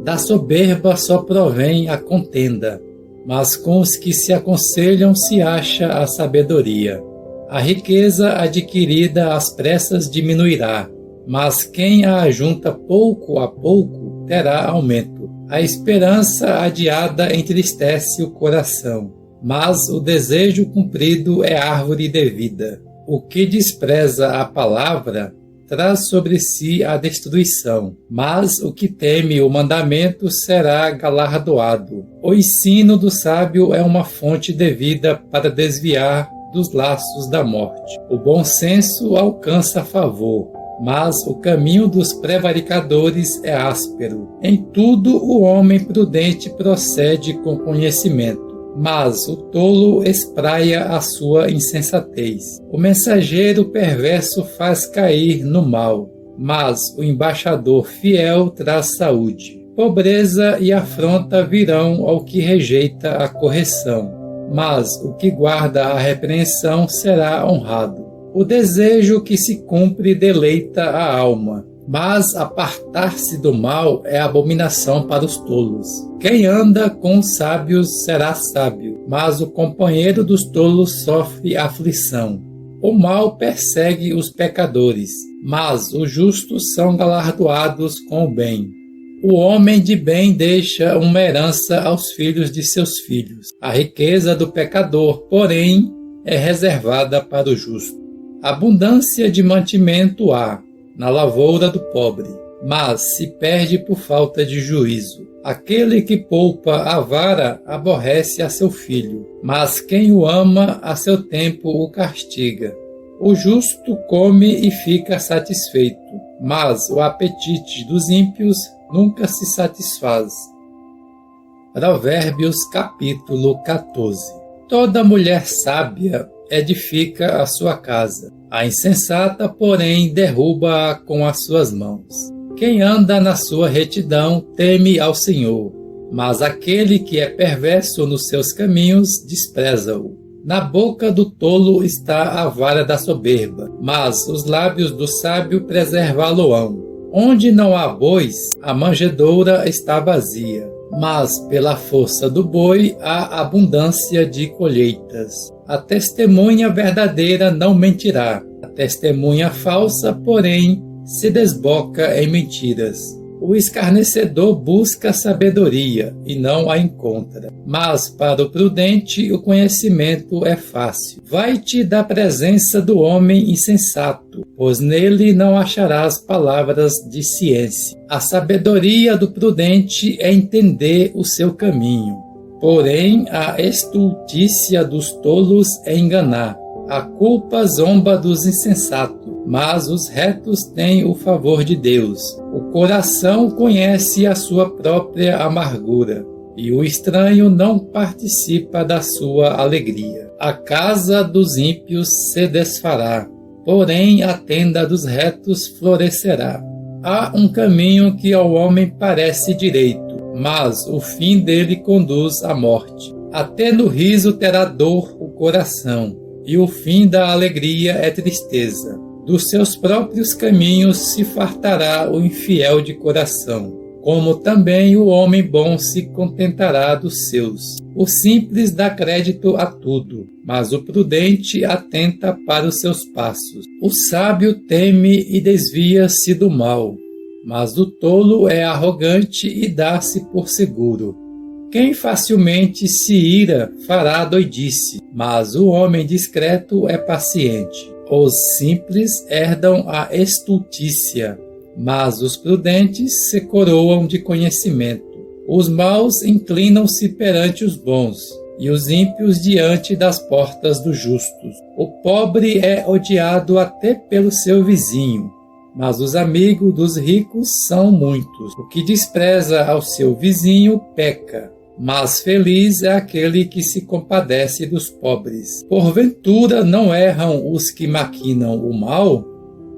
Da soberba só provém a contenda, mas com os que se aconselham se acha a sabedoria. A riqueza adquirida às pressas diminuirá, mas quem a ajunta pouco a pouco terá aumento. A esperança adiada entristece o coração, mas o desejo cumprido é árvore de vida. O que despreza a palavra traz sobre si a destruição, mas o que teme o mandamento será galardoado. O ensino do sábio é uma fonte de vida para desviar dos laços da morte. O bom senso alcança favor, mas o caminho dos prevaricadores é áspero. Em tudo o homem prudente procede com conhecimento, mas o tolo espraia a sua insensatez. O mensageiro perverso faz cair no mal, mas o embaixador fiel traz saúde. Pobreza e afronta virão ao que rejeita a correção, mas o que guarda a repreensão será honrado. O desejo que se cumpre deleita a alma, mas apartar-se do mal é abominação para os tolos. Quem anda com os sábios será sábio, mas o companheiro dos tolos sofre aflição. O mal persegue os pecadores, mas os justos são galardoados com o bem. O homem de bem deixa uma herança aos filhos de seus filhos. A riqueza do pecador, porém, é reservada para o justo. Abundância de mantimento há na lavoura do pobre, mas se perde por falta de juízo. Aquele que poupa a vara aborrece a seu filho, mas quem o ama a seu tempo o castiga. O justo come e fica satisfeito, mas o apetite dos ímpios nunca se satisfaz. Provérbios capítulo 14. Toda mulher sábia edifica a sua casa. A insensata, porém, derruba-a com as suas mãos. Quem anda na sua retidão teme ao Senhor, mas aquele que é perverso nos seus caminhos despreza-o. Na boca do tolo está a vara da soberba, mas os lábios do sábio preservá-lo-ão. Onde não há bois, a manjedoura está vazia, mas pela força do boi há abundância de colheitas. A testemunha verdadeira não mentirá. A testemunha falsa, porém, se desboca em mentiras. O escarnecedor busca sabedoria e não a encontra. Mas para o prudente o conhecimento é fácil. Vai-te da presença do homem insensato, pois nele não acharás palavras de ciência. A sabedoria do prudente é entender o seu caminho. Porém, a estultícia dos tolos é enganar. A culpa zomba dos insensatos, mas os retos têm o favor de Deus. O coração conhece a sua própria amargura, e o estranho não participa da sua alegria. A casa dos ímpios se desfará, porém a tenda dos retos florescerá. Há um caminho que ao homem parece direito, mas o fim dele conduz à morte. Até no riso terá dor o coração, e o fim da alegria é tristeza. Dos seus próprios caminhos se fartará o infiel de coração, como também o homem bom se contentará dos seus. O simples dá crédito a tudo, mas o prudente atenta para os seus passos. O sábio teme e desvia-se do mal, mas o tolo é arrogante e dá-se por seguro. Quem facilmente se ira fará doidice, mas o homem discreto é paciente. Os simples herdam a estultícia, mas os prudentes se coroam de conhecimento. Os maus inclinam-se perante os bons, e os ímpios diante das portas dos justos. O pobre é odiado até pelo seu vizinho, mas os amigos dos ricos são muitos. O que despreza ao seu vizinho peca, mas feliz é aquele que se compadece dos pobres. Porventura não erram os que maquinam o mal,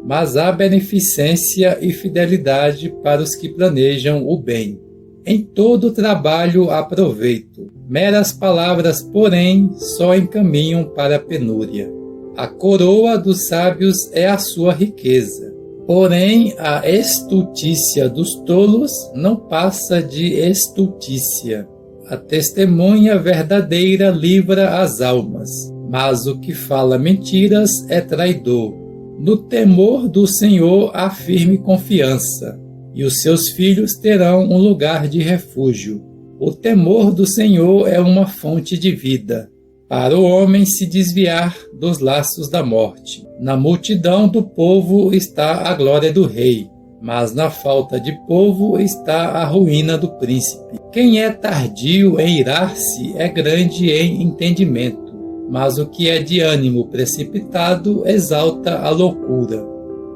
mas há beneficência e fidelidade para os que planejam o bem. Em todo trabalho há proveito. Meras palavras, porém, só encaminham para a penúria. A coroa dos sábios é a sua riqueza. Porém, a estultícia dos tolos não passa de estultícia. A testemunha verdadeira livra as almas, mas o que fala mentiras é traidor. No temor do Senhor há firme confiança, e os seus filhos terão um lugar de refúgio. O temor do Senhor é uma fonte de vida, para o homem se desviar dos laços da morte. Na multidão do povo está a glória do rei, mas na falta de povo está a ruína do príncipe. Quem é tardio em irar-se é grande em entendimento, mas o que é de ânimo precipitado exalta a loucura.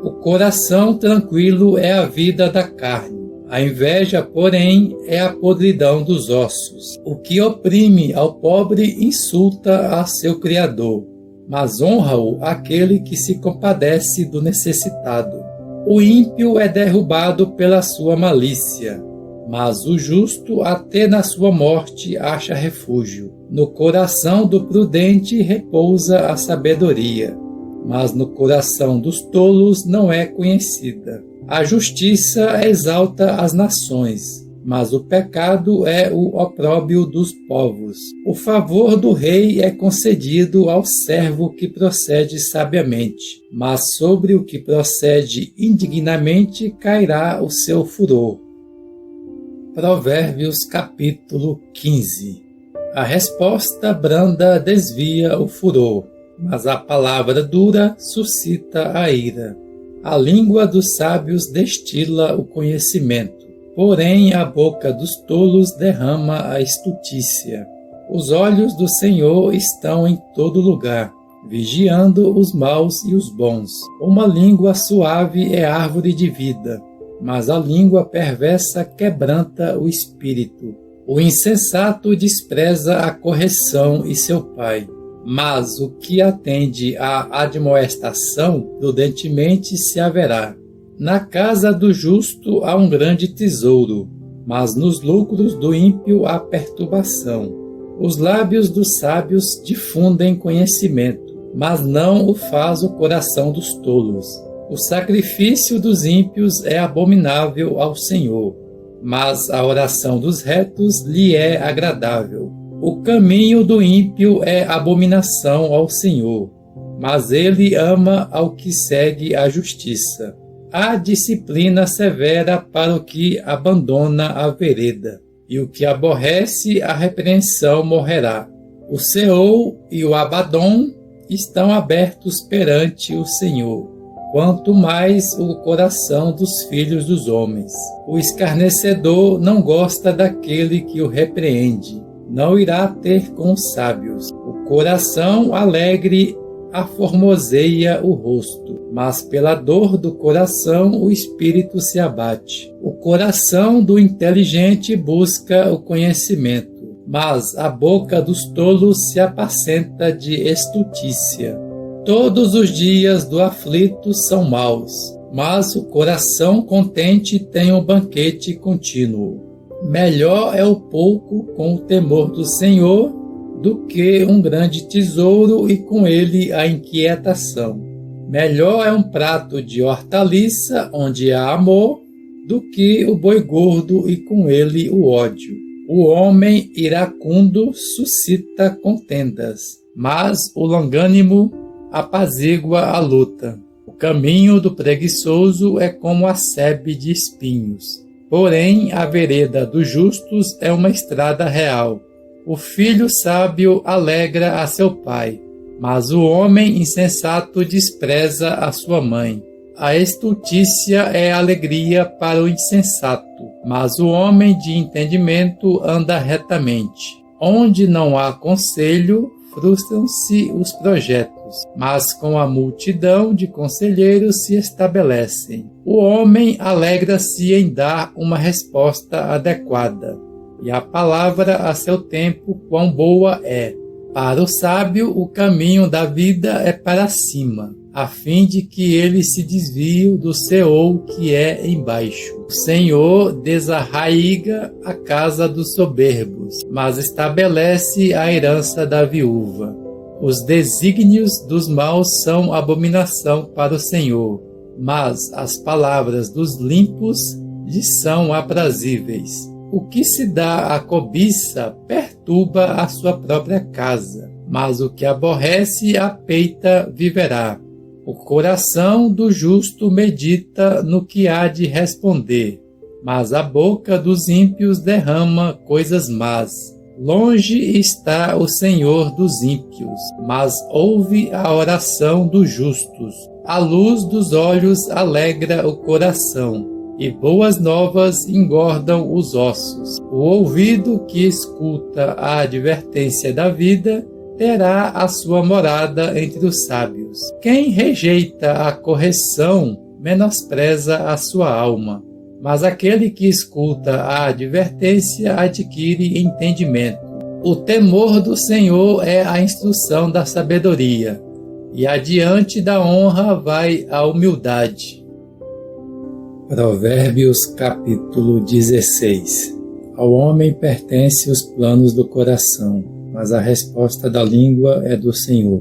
O coração tranquilo é a vida da carne, a inveja, porém, é a podridão dos ossos. O que oprime ao pobre insulta a seu Criador, mas honra-o aquele que se compadece do necessitado. O ímpio é derrubado pela sua malícia, mas o justo até na sua morte acha refúgio. No coração do prudente repousa a sabedoria, mas no coração dos tolos não é conhecida. A justiça exalta as nações, mas o pecado é o opróbrio dos povos. O favor do rei é concedido ao servo que procede sabiamente, mas sobre o que procede indignamente cairá o seu furor. Provérbios capítulo 15. A resposta branda desvia o furor, mas a palavra dura suscita a ira. A língua dos sábios destila o conhecimento, porém a boca dos tolos derrama a estutícia. Os olhos do Senhor estão em todo lugar, vigiando os maus e os bons. Uma língua suave é árvore de vida, mas a língua perversa quebranta o espírito. O insensato despreza a correção e seu pai, mas o que atende à admoestação prudentemente se haverá. Na casa do justo há um grande tesouro, mas nos lucros do ímpio há perturbação. Os lábios dos sábios difundem conhecimento, mas não o faz o coração dos tolos. O sacrifício dos ímpios é abominável ao Senhor, mas a oração dos retos lhe é agradável. O caminho do ímpio é abominação ao Senhor, mas ele ama ao que segue a justiça. Há disciplina severa para o que abandona a vereda, e o que aborrece a repreensão morrerá. O Seol e o Abadom estão abertos perante o Senhor, quanto mais o coração dos filhos dos homens. O escarnecedor não gosta daquele que o repreende, não irá ter com os sábios. O coração alegre aformoseia o rosto, mas pela dor do coração o espírito se abate. O coração do inteligente busca o conhecimento, mas a boca dos tolos se apacenta de estutícia. Todos os dias do aflito são maus, mas o coração contente tem um banquete contínuo. Melhor é o pouco com o temor do Senhor do que um grande tesouro e com ele a inquietação. Melhor é um prato de hortaliça onde há amor do que o boi gordo e com ele o ódio. O homem iracundo suscita contendas, mas o longânimo apazigua a luta. O caminho do preguiçoso é como a sebe de espinhos. Porém, a vereda dos justos é uma estrada real. O filho sábio alegra a seu pai, mas o homem insensato despreza a sua mãe. A estultícia é alegria para o insensato, mas o homem de entendimento anda retamente. Onde não há conselho, frustram-se os projetos, mas com a multidão de conselheiros se estabelecem. O homem alegra-se em dar uma resposta adequada, e a palavra a seu tempo quão boa é. Para o sábio, o caminho da vida é para cima, a fim de que ele se desvie do Seol que é embaixo. O Senhor desarraiga a casa dos soberbos, mas estabelece a herança da viúva. Os desígnios dos maus são abominação para o Senhor, mas as palavras dos limpos lhe são aprazíveis. O que se dá à cobiça perturba a sua própria casa, mas o que aborrece a peita viverá. O coração do justo medita no que há de responder, mas a boca dos ímpios derrama coisas más. Longe está o Senhor dos ímpios, mas ouve a oração dos justos. A luz dos olhos alegra o coração, e boas novas engordam os ossos. O ouvido que escuta a advertência da vida terá a sua morada entre os sábios. Quem rejeita a correção menospreza a sua alma, mas aquele que escuta a advertência adquire entendimento. O temor do Senhor é a instrução da sabedoria, e adiante da honra vai a humildade. Provérbios capítulo 16. Ao homem pertencem os planos do coração, mas a resposta da língua é do Senhor.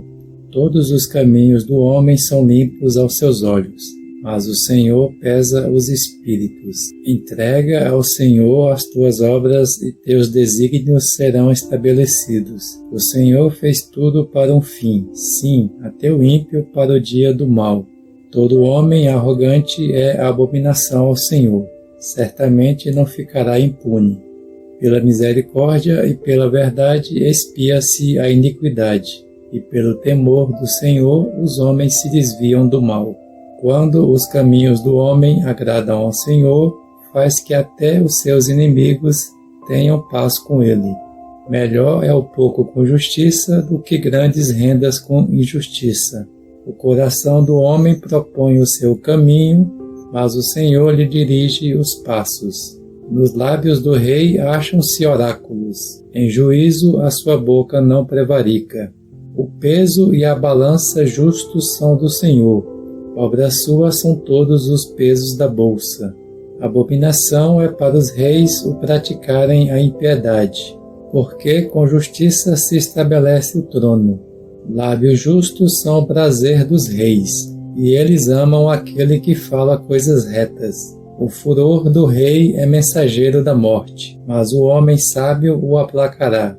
Todos os caminhos do homem são limpos aos seus olhos, mas o Senhor pesa os espíritos. Entrega ao Senhor as tuas obras e teus desígnios serão estabelecidos. O Senhor fez tudo para um fim, sim, até o ímpio para o dia do mal. Todo homem arrogante é abominação ao Senhor. Certamente não ficará impune. Pela misericórdia e pela verdade expia-se a iniquidade, e pelo temor do Senhor os homens se desviam do mal. Quando os caminhos do homem agradam ao Senhor, faz que até os seus inimigos tenham paz com ele. Melhor é o pouco com justiça do que grandes rendas com injustiça. O coração do homem propõe o seu caminho, mas o Senhor lhe dirige os passos. Nos lábios do rei acham-se oráculos. Em juízo a sua boca não prevarica. O peso e a balança justos são do Senhor. Obras suas são todos os pesos da bolsa. Abominação é para os reis o praticarem a impiedade, porque com justiça se estabelece o trono. Lábios justos são o prazer dos reis, e eles amam aquele que fala coisas retas. O furor do rei é mensageiro da morte, mas o homem sábio o aplacará.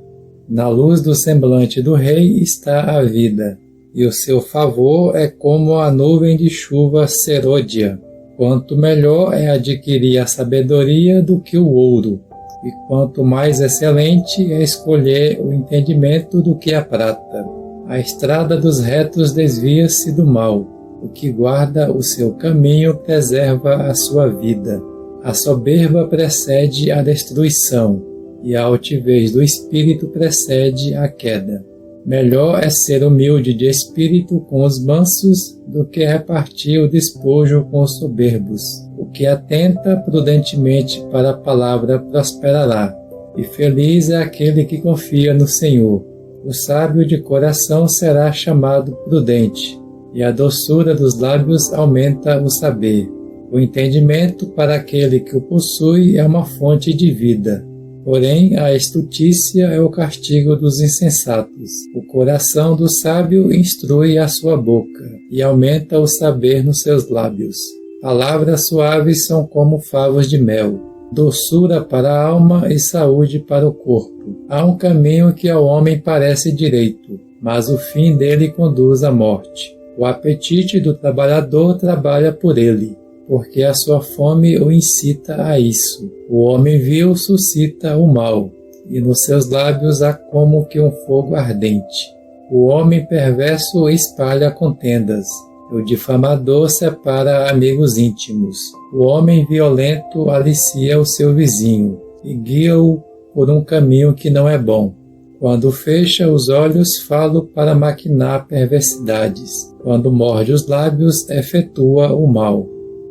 Na luz do semblante do rei está a vida, e o seu favor é como a nuvem de chuva serôdia. Quanto melhor é adquirir a sabedoria do que o ouro, e quanto mais excelente é escolher o entendimento do que a prata. A estrada dos retos desvia-se do mal. O que guarda o seu caminho preserva a sua vida. A soberba precede a destruição, e a altivez do espírito precede a queda. Melhor é ser humilde de espírito com os mansos do que repartir o despojo com os soberbos. O que atenta prudentemente para a palavra prosperará, e feliz é aquele que confia no Senhor. O sábio de coração será chamado prudente, e a doçura dos lábios aumenta o saber. O entendimento para aquele que o possui é uma fonte de vida. Porém, a estutícia é o castigo dos insensatos. O coração do sábio instrui a sua boca, e aumenta o saber nos seus lábios. Palavras suaves são como favos de mel, doçura para a alma e saúde para o corpo. Há um caminho que ao homem parece direito, mas o fim dele conduz à morte. O apetite do trabalhador trabalha por ele, porque a sua fome o incita a isso. O homem vil suscita o mal, e nos seus lábios há como que um fogo ardente. O homem perverso espalha contendas, o difamador separa amigos íntimos. O homem violento alicia o seu vizinho, e guia-o por um caminho que não é bom. Quando fecha os olhos, falo para maquinar perversidades. Quando morde os lábios, efetua o mal.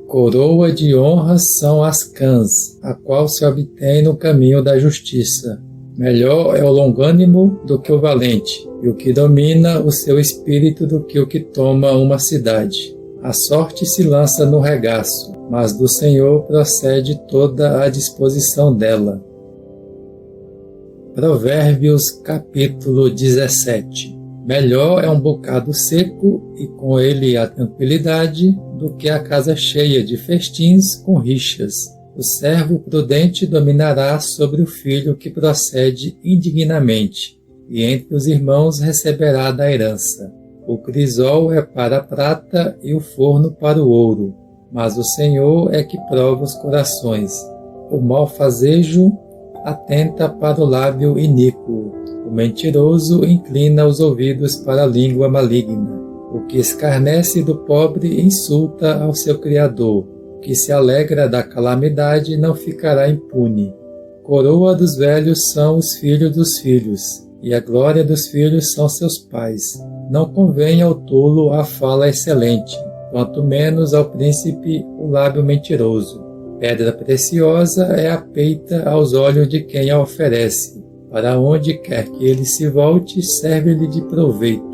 Coroa de honras são as cãs, a qual se obtém no caminho da justiça. Melhor é o longânimo do que o valente, e o que domina o seu espírito do que o que toma uma cidade. A sorte se lança no regaço, mas do Senhor procede toda a disposição dela. Provérbios capítulo 17. Melhor é um bocado seco e com ele a tranquilidade do que a casa cheia de festins com rixas. O servo prudente dominará sobre o filho que procede indignamente, e entre os irmãos receberá da herança. O crisol é para a prata e o forno para o ouro, mas o Senhor é que prova os corações. O malfazejo atenta para o lábio iníquo. O mentiroso inclina os ouvidos para a língua maligna. O que escarnece do pobre insulta ao seu Criador. O que se alegra da calamidade não ficará impune. Coroa dos velhos são os filhos dos filhos, e a glória dos filhos são seus pais. Não convém ao tolo a fala excelente, quanto menos ao príncipe o lábio mentiroso. Pedra preciosa é a peita aos olhos de quem a oferece. Para onde quer que ele se volte, serve-lhe de proveito.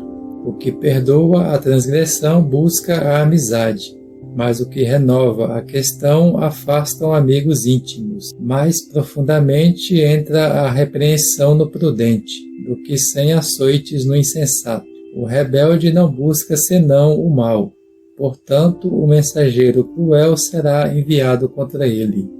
O que perdoa a transgressão busca a amizade, mas o que renova a questão afastam amigos íntimos. Mais profundamente entra a repreensão no prudente, do que 100 açoites no insensato. O rebelde não busca senão o mal. Portanto, o mensageiro cruel será enviado contra ele.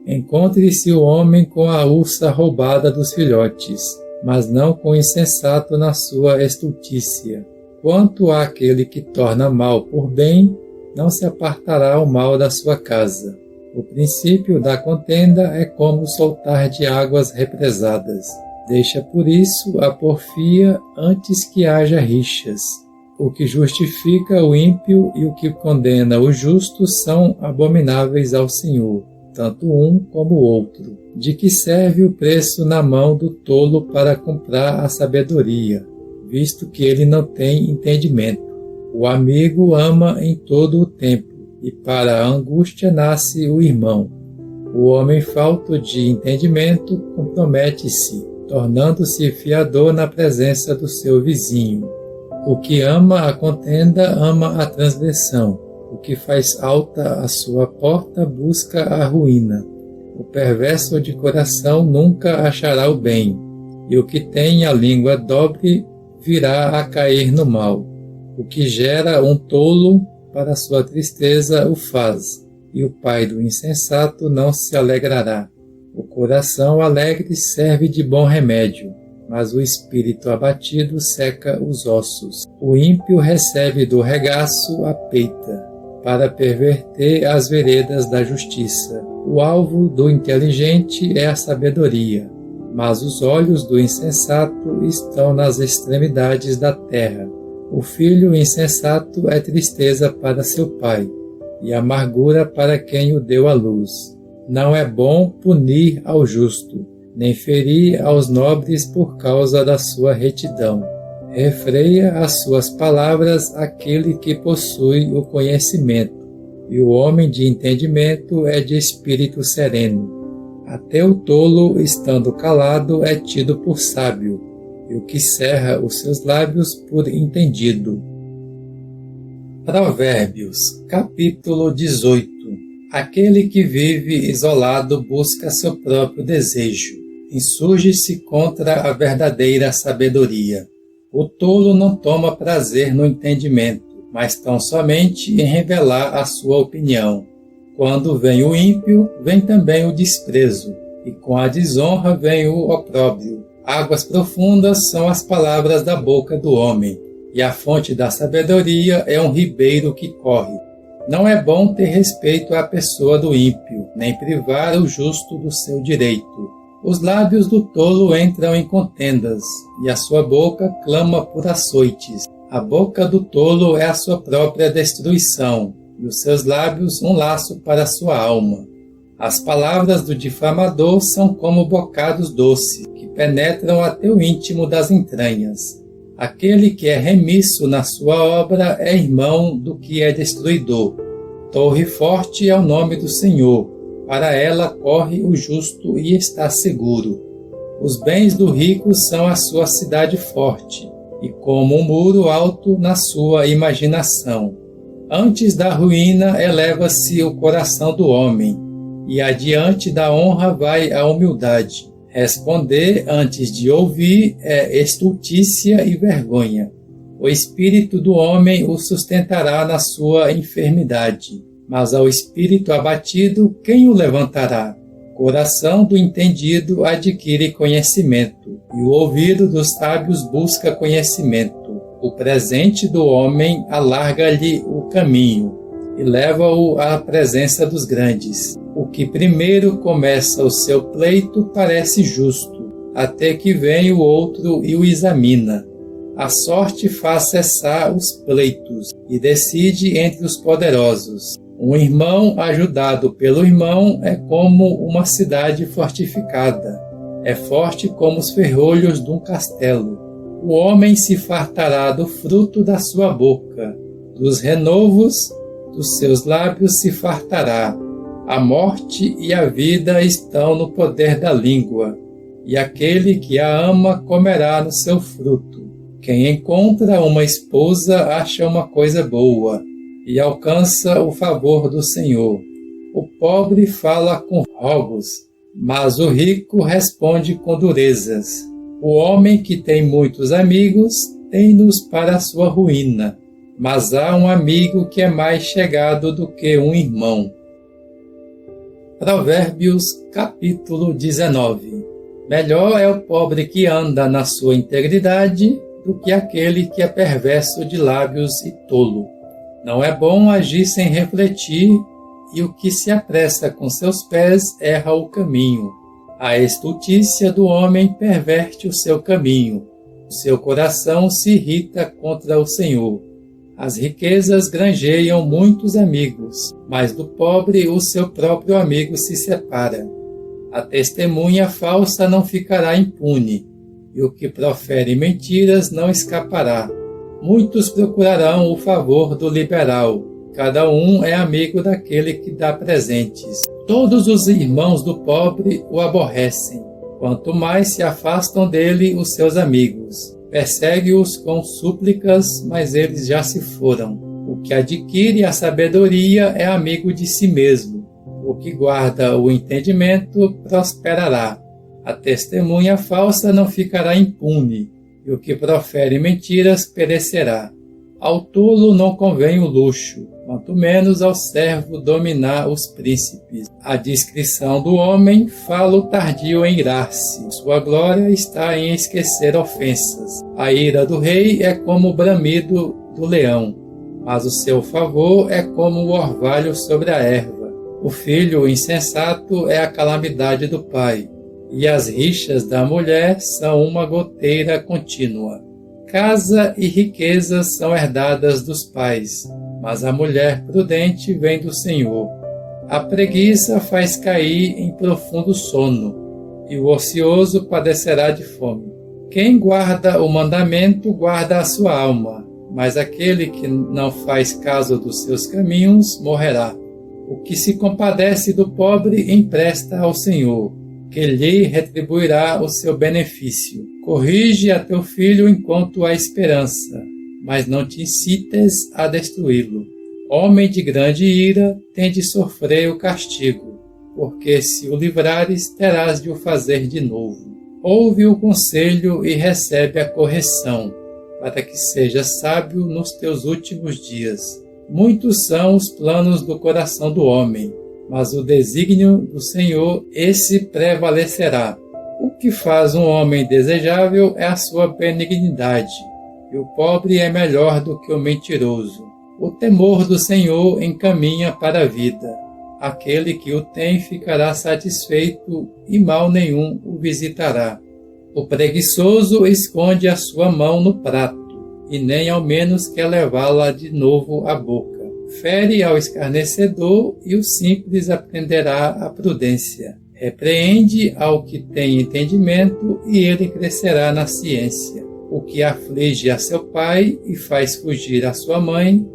Encontre-se o homem com a ursa roubada dos filhotes, mas não com o insensato na sua estultícia. Quanto àquele que torna mal por bem, não se apartará o mal da sua casa. O princípio da contenda é como soltar de águas represadas. Deixa por isso a porfia antes que haja rixas. O que justifica o ímpio e o que condena o justo são abomináveis ao Senhor, tanto um como o outro. De que serve o preço na mão do tolo para comprar a sabedoria, visto que ele não tem entendimento? O amigo ama em todo o tempo, e para a angústia nasce o irmão. O homem falto de entendimento compromete-se, tornando-se fiador na presença do seu vizinho. O que ama a contenda ama a transgressão. O que faz alta a sua porta busca a ruína. O perverso de coração nunca achará o bem, e o que tem a língua dobre virá a cair no mal. O que gera um tolo, para sua tristeza o faz, e o pai do insensato não se alegrará. O coração alegre serve de bom remédio, mas o espírito abatido seca os ossos. O ímpio recebe do regaço a peita, para perverter as veredas da justiça. O alvo do inteligente é a sabedoria, mas os olhos do insensato estão nas extremidades da terra. O filho insensato é tristeza para seu pai, e amargura para quem o deu à luz. Não é bom punir ao justo, nem ferir aos nobres por causa da sua retidão. Refreia as suas palavras aquele que possui o conhecimento, e o homem de entendimento é de espírito sereno. Até o tolo, estando calado, é tido por sábio, e o que cerra os seus lábios por entendido. Provérbios, capítulo 18. Aquele que vive isolado busca seu próprio desejo, insurge-se contra a verdadeira sabedoria. O tolo não toma prazer no entendimento, mas tão somente em revelar a sua opinião. Quando vem o ímpio, vem também o desprezo, e com a desonra vem o opróbrio. Águas profundas são as palavras da boca do homem, e a fonte da sabedoria é um ribeiro que corre. Não é bom ter respeito à pessoa do ímpio, nem privar o justo do seu direito. Os lábios do tolo entram em contendas, e a sua boca clama por açoites. A boca do tolo é a sua própria destruição, e os seus lábios um laço para a sua alma. As palavras do difamador são como bocados doces, que penetram até o íntimo das entranhas. Aquele que é remisso na sua obra é irmão do que é destruidor. Torre forte é o nome do Senhor, para ela corre o justo e está seguro. Os bens do rico são a sua cidade forte, e como um muro alto na sua imaginação. Antes da ruína eleva-se o coração do homem, e adiante da honra vai a humildade. Responder antes de ouvir é estultícia e vergonha. O espírito do homem o sustentará na sua enfermidade, mas ao espírito abatido, quem o levantará? O coração do entendido adquire conhecimento, e o ouvido dos sábios busca conhecimento. O presente do homem alarga-lhe o caminho, e leva-o à presença dos grandes. O que primeiro começa o seu pleito parece justo, até que vem o outro e o examina. A sorte faz cessar os pleitos e decide entre os poderosos. Um irmão ajudado pelo irmão é como uma cidade fortificada. É forte como os ferrolhos de um castelo. O homem se fartará do fruto da sua boca. Dos renovos dos seus lábios se fartará. A morte e a vida estão no poder da língua, e aquele que a ama comerá no seu fruto. Quem encontra uma esposa acha uma coisa boa, e alcança o favor do Senhor. O pobre fala com rogos, mas o rico responde com durezas. O homem que tem muitos amigos tem-nos para a sua ruína, mas há um amigo que é mais chegado do que um irmão. Provérbios, capítulo 19. Melhor é o pobre que anda na sua integridade do que aquele que é perverso de lábios e tolo. Não é bom agir sem refletir, e o que se apressa com seus pés erra o caminho. A estultícia do homem perverte o seu caminho. O seu coração se irrita contra o Senhor. As riquezas granjeiam muitos amigos, mas do pobre o seu próprio amigo se separa. A testemunha falsa não ficará impune, e o que profere mentiras não escapará. Muitos procurarão o favor do liberal, cada um é amigo daquele que dá presentes. Todos os irmãos do pobre o aborrecem, quanto mais se afastam dele os seus amigos. Persegue-os com súplicas, mas eles já se foram. O que adquire a sabedoria é amigo de si mesmo. O que guarda o entendimento prosperará. A testemunha falsa não ficará impune, e o que profere mentiras perecerá. Ao tolo não convém o luxo, quanto menos ao servo dominar os príncipes. A discrição do homem fala o tardio em irar-se. Sua glória está em esquecer ofensas. A ira do rei é como o bramido do leão, mas o seu favor é como o orvalho sobre a erva. O filho insensato é a calamidade do pai, e as rixas da mulher são uma goteira contínua. Casa e riquezas são herdadas dos pais, mas a mulher prudente vem do Senhor. A preguiça faz cair em profundo sono, e o ocioso padecerá de fome. Quem guarda o mandamento guarda a sua alma, mas aquele que não faz caso dos seus caminhos morrerá. O que se compadece do pobre empresta ao Senhor, que lhe retribuirá o seu benefício. Corrige a teu filho enquanto há esperança, mas não te incites a destruí-lo. Homem de grande ira tem de sofrer o castigo, porque se o livrares, terás de o fazer de novo. Ouve o conselho e recebe a correção, para que sejas sábio nos teus últimos dias. Muitos são os planos do coração do homem, mas o desígnio do Senhor, esse prevalecerá. O que faz um homem desejável é a sua benignidade, e o pobre é melhor do que o mentiroso. O temor do Senhor encaminha para a vida. Aquele que o tem ficará satisfeito, e mal nenhum o visitará. O preguiçoso esconde a sua mão no prato, e nem ao menos quer levá-la de novo à boca. Fere ao escarnecedor, e o simples aprenderá a prudência. Repreende ao que tem entendimento, e ele crescerá na ciência. O que aflige a seu pai e faz fugir a sua mãe,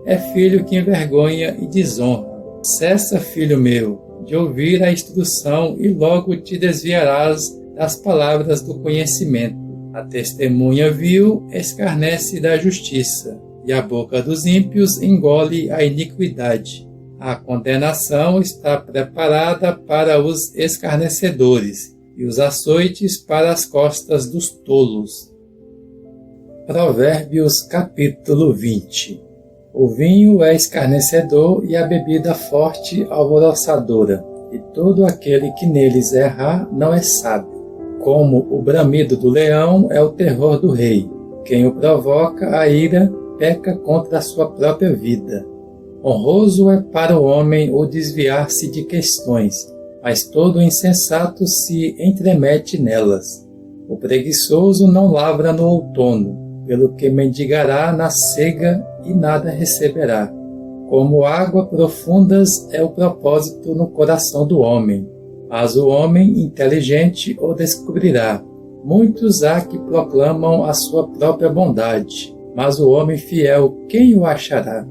é filho que envergonha e desonra. Cessa, filho meu, de ouvir a instrução, e logo te desviarás das palavras do conhecimento. A testemunha vil escarnece da justiça, e a boca dos ímpios engole a iniquidade. A condenação está preparada para os escarnecedores, e os açoites para as costas dos tolos. Provérbios, capítulo 20. O vinho é escarnecedor e a bebida forte alvoroçadora, e todo aquele que neles errar não é sábio. Como o bramido do leão é o terror do rei. Quem o provoca a ira peca contra a sua própria vida. Honroso é para o homem o desviar-se de questões, mas todo insensato se entremete nelas. O preguiçoso não lavra no outono, pelo que mendigará na cega e nada receberá. Como águas profundas é o propósito no coração do homem, mas o homem inteligente o descobrirá. Muitos há que proclamam a sua própria bondade, mas o homem fiel, quem o achará?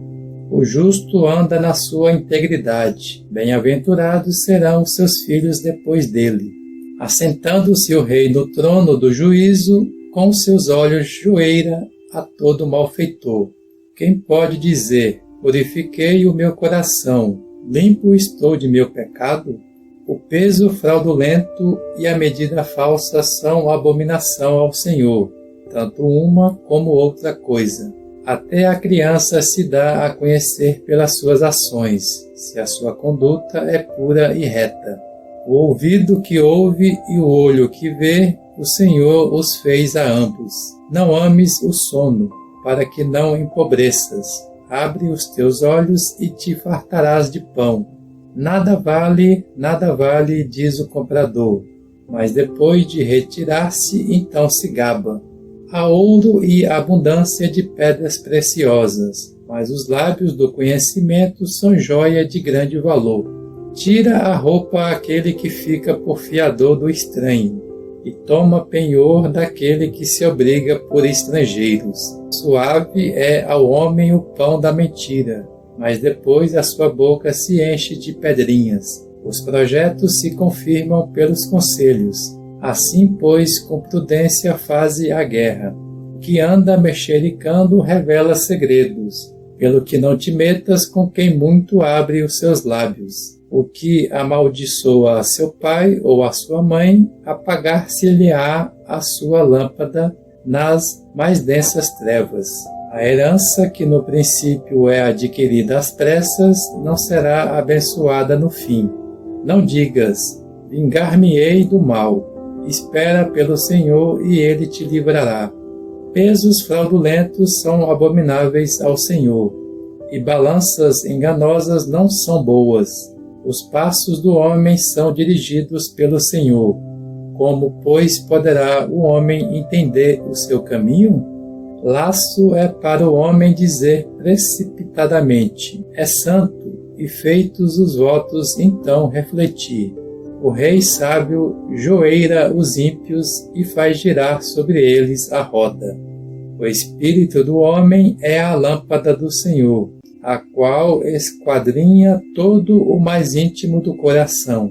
O justo anda na sua integridade, bem-aventurados serão os seus filhos depois dele. Assentando-se o rei no trono do juízo, com seus olhos joeira a todo malfeitor. Quem pode dizer, purifiquei o meu coração, limpo estou de meu pecado? O peso fraudulento e a medida falsa são abominação ao Senhor, tanto uma como outra coisa. Até a criança se dá a conhecer pelas suas ações, se a sua conduta é pura e reta. O ouvido que ouve e o olho que vê, o Senhor os fez a ambos. Não ames o sono, para que não empobreças. Abre os teus olhos e te fartarás de pão. Nada vale, diz o comprador, mas depois de retirar-se, então se gaba. Há ouro e abundância de pedras preciosas, mas os lábios do conhecimento são joia de grande valor. Tira a roupa aquele que fica por fiador do estranho, e toma penhor daquele que se obriga por estrangeiros. Suave é ao homem o pão da mentira, mas depois a sua boca se enche de pedrinhas. Os projetos se confirmam pelos conselhos. Assim, pois, com prudência faze a guerra. O que anda mexericando revela segredos, pelo que não te metas com quem muito abre os seus lábios. O que amaldiçoa a seu pai ou a sua mãe, apagar-se-lhe-á a sua lâmpada nas mais densas trevas. A herança que no princípio é adquirida às pressas não será abençoada no fim. Não digas, vingar-me-ei do mal. Espera pelo Senhor e Ele te livrará. Pesos fraudulentos são abomináveis ao Senhor, e balanças enganosas não são boas. Os passos do homem são dirigidos pelo Senhor. Como, pois, poderá o homem entender o seu caminho? Laço é para o homem dizer precipitadamente, é santo, e feitos os votos, então refletir. O rei sábio joeira os ímpios e faz girar sobre eles a roda. O espírito do homem é a lâmpada do Senhor, a qual esquadrinha todo o mais íntimo do coração.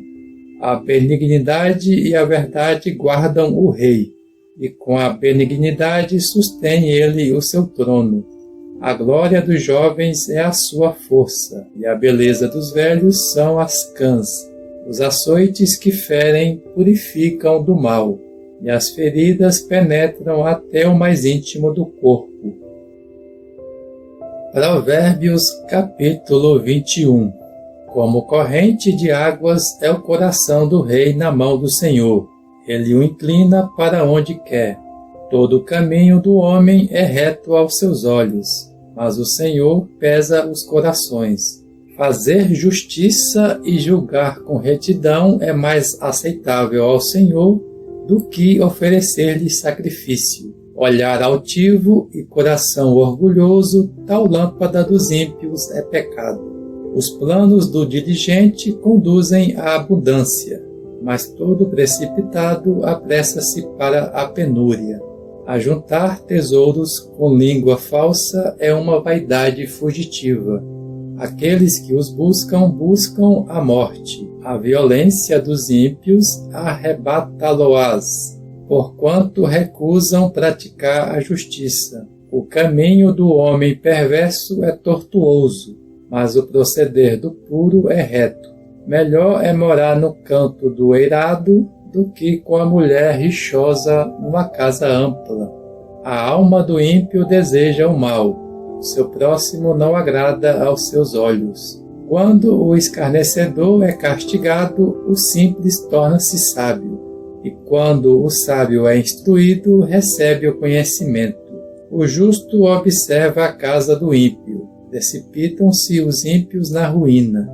A benignidade e a verdade guardam o rei, e com a benignidade sustém ele o seu trono. A glória dos jovens é a sua força, e a beleza dos velhos são as cãs. Os açoites que ferem purificam do mal, e as feridas penetram até o mais íntimo do corpo. Provérbios capítulo 21. Como corrente de águas é o coração do rei na mão do Senhor. Ele o inclina para onde quer. Todo o caminho do homem é reto aos seus olhos, mas o Senhor pesa os corações. Fazer justiça e julgar com retidão é mais aceitável ao Senhor do que oferecer-lhe sacrifício. Olhar altivo e coração orgulhoso, tal lâmpada dos ímpios é pecado. Os planos do diligente conduzem à abundância, mas todo precipitado apressa-se para a penúria. Ajuntar tesouros com língua falsa é uma vaidade fugitiva. Aqueles que os buscam, buscam a morte. A violência dos ímpios arrebatá-lo-ás, porquanto recusam praticar a justiça. O caminho do homem perverso é tortuoso, mas o proceder do puro é reto. Melhor é morar no canto do eirado do que com a mulher rixosa numa casa ampla. A alma do ímpio deseja o mal. Seu próximo não agrada aos seus olhos. Quando o escarnecedor é castigado, o simples torna-se sábio. E quando o sábio é instruído, recebe o conhecimento. O justo observa a casa do ímpio, precipitam-se os ímpios na ruína.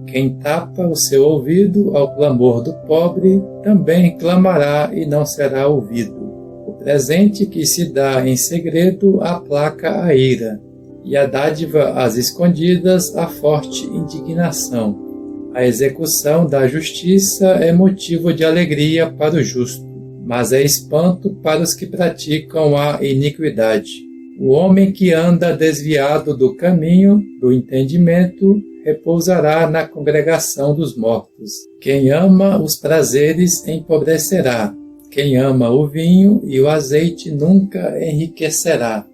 Quem tapa o seu ouvido ao clamor do pobre, também clamará e não será ouvido. O presente que se dá em segredo aplaca a ira, e a dádiva às escondidas a forte indignação. A execução da justiça é motivo de alegria para o justo, mas é espanto para os que praticam a iniquidade. O homem que anda desviado do caminho do entendimento repousará na congregação dos mortos. Quem ama os prazeres empobrecerá. Quem ama o vinho e o azeite nunca enriquecerá.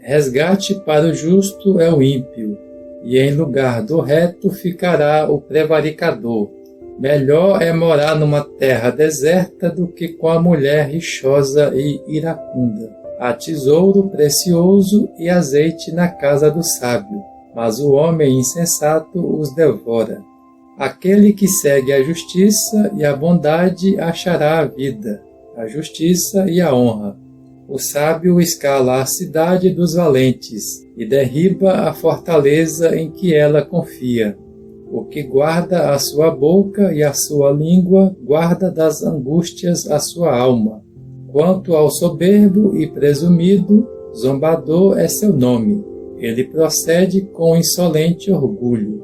Resgate para o justo é o ímpio, e em lugar do reto ficará o prevaricador. Melhor é morar numa terra deserta do que com a mulher rixosa e iracunda. Há tesouro precioso e azeite na casa do sábio, mas o homem insensato os devora. Aquele que segue a justiça e a bondade achará a vida, a justiça e a honra. O sábio escala a cidade dos valentes e derriba a fortaleza em que ela confia. O que guarda a sua boca e a sua língua guarda das angústias a sua alma. Quanto ao soberbo e presumido, zombador é seu nome. Ele procede com insolente orgulho.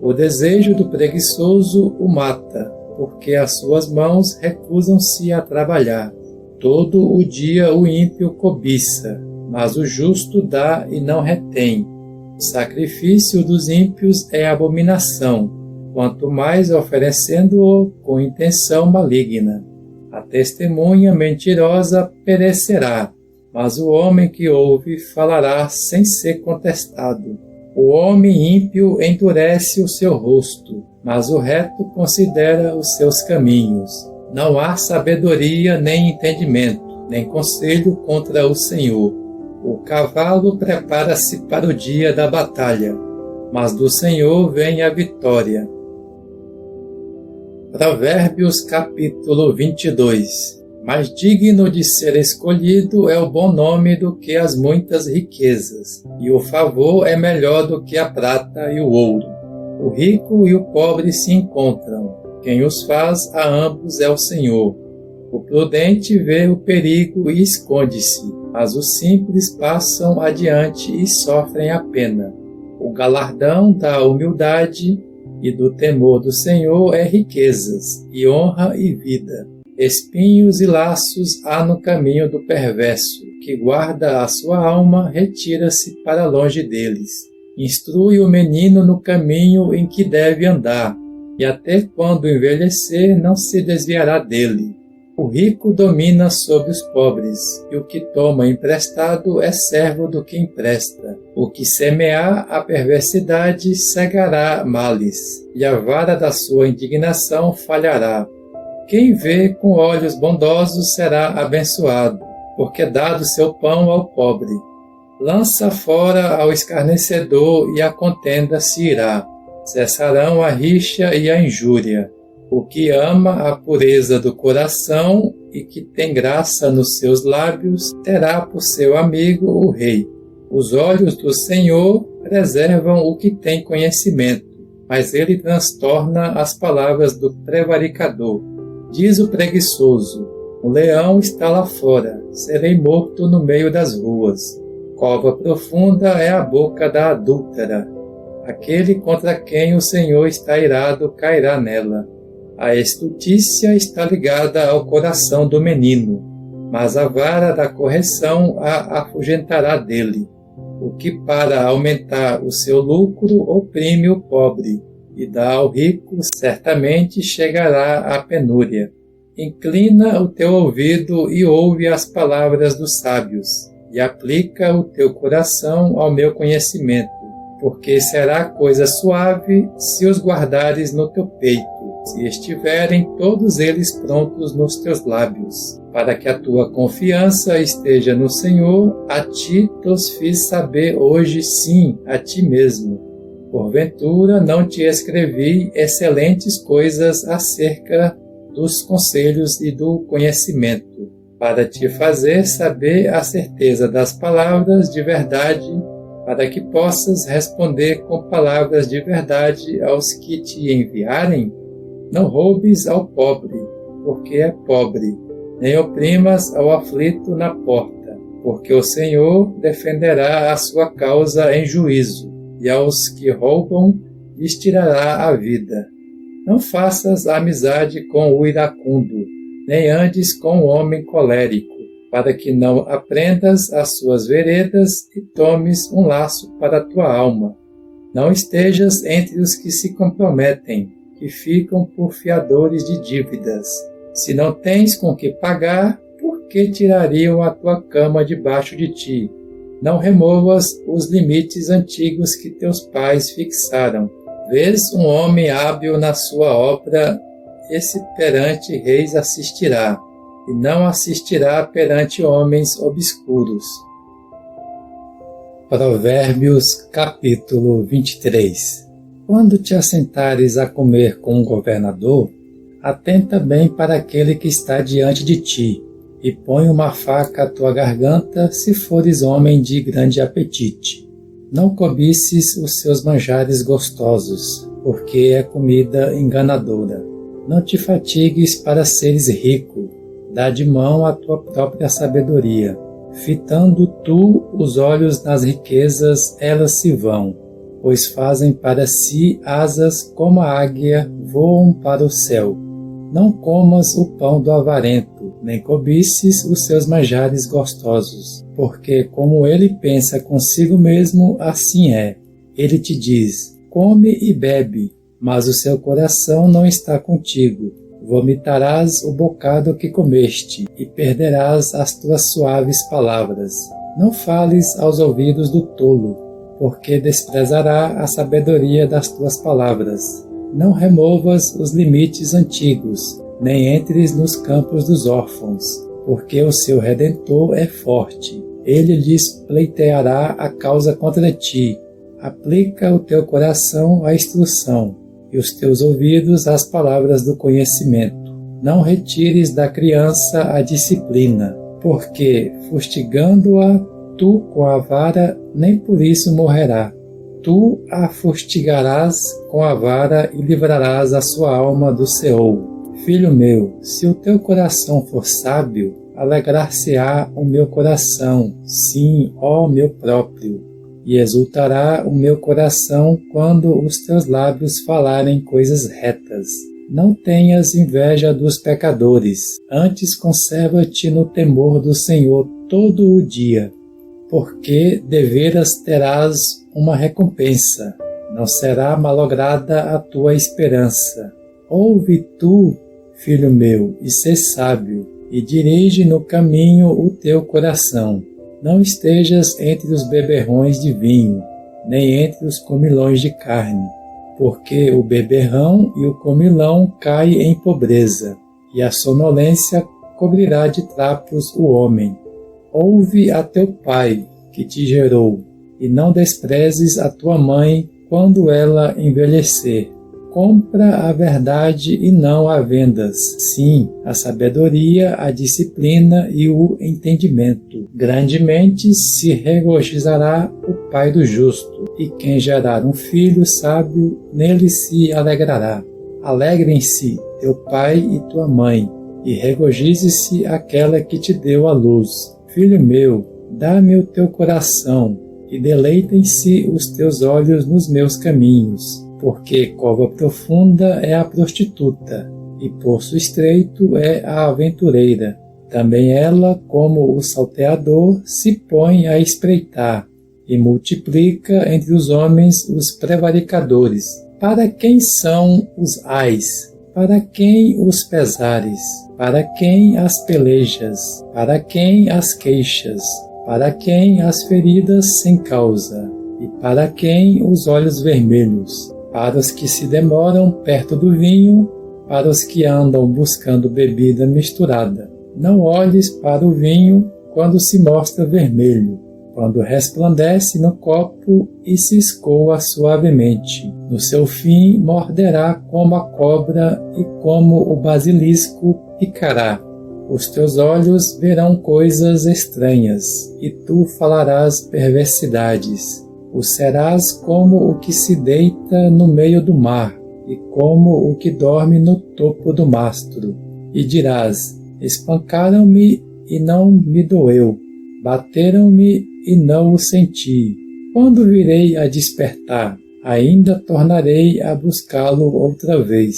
O desejo do preguiçoso o mata, porque as suas mãos recusam-se a trabalhar. Todo o dia o ímpio cobiça, mas o justo dá e não retém. O sacrifício dos ímpios é abominação, quanto mais oferecendo-o com intenção maligna. A testemunha mentirosa perecerá, mas o homem que ouve falará sem ser contestado. O homem ímpio endurece o seu rosto, mas o reto considera os seus caminhos. Não há sabedoria nem entendimento, nem conselho contra o Senhor. O cavalo prepara-se para o dia da batalha, mas do Senhor vem a vitória. Provérbios capítulo 22. Mais digno de ser escolhido é o bom nome do que as muitas riquezas, e o favor é melhor do que a prata e o ouro. O rico e o pobre se encontram. Quem os faz a ambos é o Senhor. O prudente vê o perigo e esconde-se, mas os simples passam adiante e sofrem a pena. O galardão da humildade e do temor do Senhor é riquezas, e honra e vida. Espinhos e laços há no caminho do perverso, que guarda a sua alma, retira-se para longe deles. Instrui o menino no caminho em que deve andar, e até quando envelhecer não se desviará dele. O rico domina sobre os pobres, e o que toma emprestado é servo do que empresta. O que semear a perversidade cegará males, e a vara da sua indignação falhará. Quem vê com olhos bondosos será abençoado, porque dado seu pão ao pobre. Lança fora ao escarnecedor e a contenda se irá. Cessarão a rixa e a injúria. O que ama a pureza do coração e que tem graça nos seus lábios, terá por seu amigo o rei. Os olhos do Senhor preservam o que tem conhecimento, mas ele transtorna as palavras do prevaricador. Diz o preguiçoso: o leão está lá fora, serei morto no meio das ruas. Cova profunda é a boca da adúltera. Aquele contra quem o Senhor está irado cairá nela. A estutícia está ligada ao coração do menino, mas a vara da correção a afugentará dele. O que para aumentar o seu lucro oprime o pobre, e dá ao rico certamente chegará à penúria. Inclina o teu ouvido e ouve as palavras dos sábios, e aplica o teu coração ao meu conhecimento, porque será coisa suave se os guardares no teu peito, se estiverem todos eles prontos nos teus lábios. Para que a tua confiança esteja no Senhor, a ti tos fiz saber hoje sim a ti mesmo. Porventura não te escrevi excelentes coisas acerca dos conselhos e do conhecimento, para te fazer saber a certeza das palavras de verdade, para que possas responder com palavras de verdade aos que te enviarem? Não roubes ao pobre, porque é pobre, nem oprimas ao aflito na porta, porque o Senhor defenderá a sua causa em juízo, e aos que roubam lhes tirará a vida. Não faças amizade com o iracundo, nem andes com o homem colérico, para que não aprendas as suas veredas e tomes um laço para a tua alma. Não estejas entre os que se comprometem, que ficam por fiadores de dívidas. Se não tens com que pagar, por que tirariam a tua cama debaixo de ti? Não removas os limites antigos que teus pais fixaram. Vês um homem hábil na sua obra, esse perante reis assistirá, e não assistirá perante homens obscuros. Provérbios capítulo 23. Quando te assentares a comer com um governador, atenta bem para aquele que está diante de ti, e põe uma faca à tua garganta se fores homem de grande apetite. Não cobices os seus manjares gostosos, porque é comida enganadora. Não te fatigues para seres rico, dá de mão a tua própria sabedoria. Fitando tu os olhos nas riquezas, elas se vão, pois fazem para si asas como a águia, voam para o céu. Não comas o pão do avarento, nem cobices os seus manjares gostosos, porque como ele pensa consigo mesmo, assim é. Ele te diz, come e bebe, mas o seu coração não está contigo. Vomitarás o bocado que comeste, e perderás as tuas suaves palavras. Não fales aos ouvidos do tolo, porque desprezará a sabedoria das tuas palavras. Não removas os limites antigos, nem entres nos campos dos órfãos, porque o seu Redentor é forte. Ele lhes pleiteará a causa contra ti. Aplica o teu coração à instrução, e os teus ouvidos às palavras do conhecimento. Não retires da criança a disciplina, porque, fustigando-a tu com a vara, nem por isso morrerá. Tu a fustigarás com a vara e livrarás a sua alma do Seol. Filho meu, se o teu coração for sábio, alegrar-se-á o meu coração, sim, ó meu próprio. E exultará o meu coração quando os teus lábios falarem coisas retas. Não tenhas inveja dos pecadores, antes conserva-te no temor do Senhor todo o dia, porque deveras terás uma recompensa, não será malograda a tua esperança. Ouve tu, filho meu, e sê sábio, e dirige no caminho o teu coração. Não estejas entre os beberrões de vinho, nem entre os comilões de carne, porque o beberrão e o comilão caem em pobreza, e a sonolência cobrirá de trapos o homem. Ouve a teu pai, que te gerou, e não desprezes a tua mãe quando ela envelhecer. Compra a verdade e não a vendas, sim, a sabedoria, a disciplina e o entendimento. Grandemente se regozijará o pai do justo, e quem gerar um filho sábio, nele se alegrará. Alegrem-se teu pai e tua mãe, e regozije-se aquela que te deu a luz. Filho meu, dá-me o teu coração, e deleitem-se os teus olhos nos meus caminhos. Porque cova profunda é a prostituta, e poço estreito é a aventureira. Também ela, como o salteador, se põe a espreitar, e multiplica entre os homens os prevaricadores. Para quem são os ais? Para quem os pesares? Para quem as pelejas? Para quem as queixas? Para quem as feridas sem causa? E para quem os olhos vermelhos? Para os que se demoram perto do vinho, para os que andam buscando bebida misturada. Não olhes para o vinho quando se mostra vermelho, quando resplandece no copo e se escoa suavemente. No seu fim morderá como a cobra e como o basilisco picará. Os teus olhos verão coisas estranhas, e tu falarás perversidades. O serás como o que se deita no meio do mar, e como o que dorme no topo do mastro. E dirás: espancaram-me e não me doeu, bateram-me e não o senti. Quando virei a despertar, ainda tornarei a buscá-lo outra vez.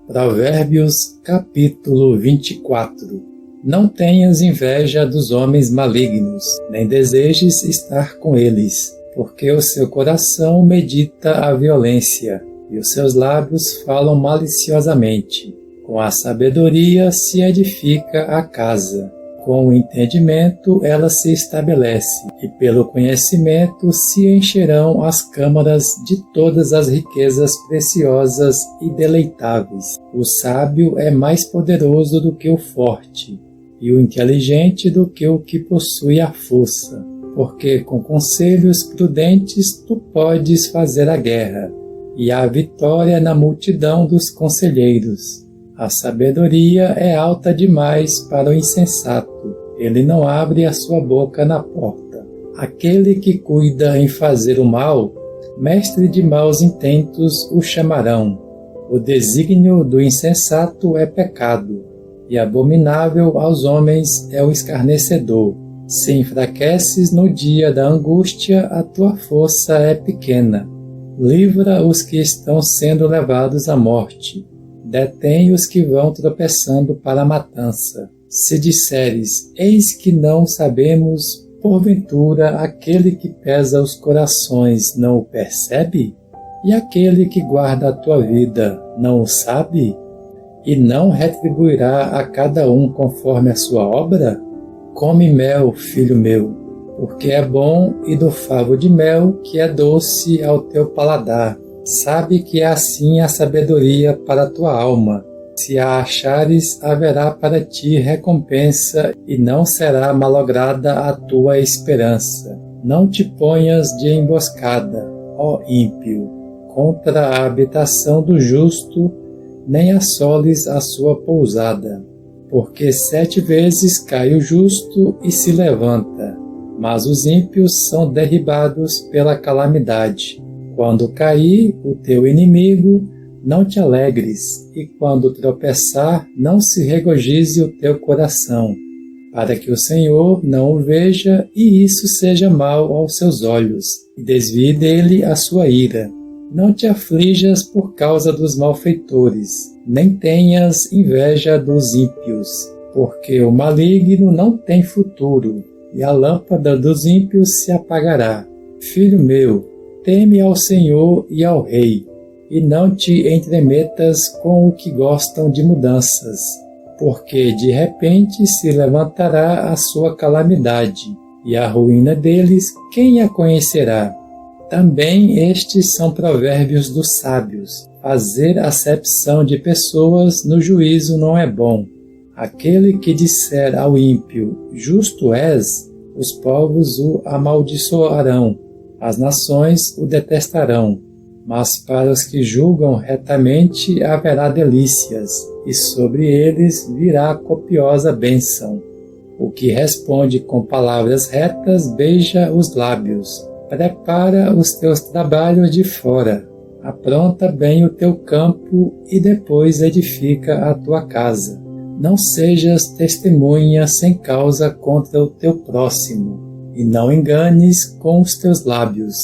Provérbios capítulo 24. Não tenhas inveja dos homens malignos, nem desejes estar com eles, porque o seu coração medita a violência, e os seus lábios falam maliciosamente. Com a sabedoria se edifica a casa, com o entendimento ela se estabelece, e pelo conhecimento se encherão as câmaras de todas as riquezas preciosas e deleitáveis. O sábio é mais poderoso do que o forte, e o inteligente do que o que possui a força, porque com conselhos prudentes tu podes fazer a guerra, e há vitória na multidão dos conselheiros. A sabedoria é alta demais para o insensato, ele não abre a sua boca na porta. Aquele que cuida em fazer o mal, mestre de maus intentos o chamarão. O desígnio do insensato é pecado, e abominável aos homens é o escarnecedor. Se enfraqueces no dia da angústia, a tua força é pequena. Livra os que estão sendo levados à morte. Detém os que vão tropeçando para a matança. Se disseres: eis que não sabemos, porventura aquele que pesa os corações não o percebe? E aquele que guarda a tua vida não o sabe? E não retribuirá a cada um conforme a sua obra? Come mel, filho meu, porque é bom, e do favo de mel, que é doce ao teu paladar. Sabe que é assim a sabedoria para a tua alma. Se a achares, haverá para ti recompensa, e não será malograda a tua esperança. Não te ponhas de emboscada, ó ímpio, contra a habitação do justo, nem assoles a sua pousada. Porque 7 vezes cai o justo e se levanta, mas os ímpios são derribados pela calamidade. Quando cair o teu inimigo, não te alegres, e quando tropeçar, não se regozije o teu coração, para que o Senhor não o veja e isso seja mal aos seus olhos, e desvie dele a sua ira. Não te aflijas por causa dos malfeitores, nem tenhas inveja dos ímpios, porque o maligno não tem futuro, e a lâmpada dos ímpios se apagará. Filho meu, teme ao Senhor e ao Rei, e não te entremetas com o que gostam de mudanças, porque de repente se levantará a sua calamidade, e a ruína deles quem a conhecerá? Também estes são provérbios dos sábios. Fazer acepção de pessoas no juízo não é bom. Aquele que disser ao ímpio, justo és, os povos o amaldiçoarão, as nações o detestarão. Mas para os que julgam retamente haverá delícias, e sobre eles virá copiosa bênção. O que responde com palavras retas beija os lábios. Prepara os teus trabalhos de fora, apronta bem o teu campo e depois edifica a tua casa. Não sejas testemunha sem causa contra o teu próximo, e não enganes com os teus lábios.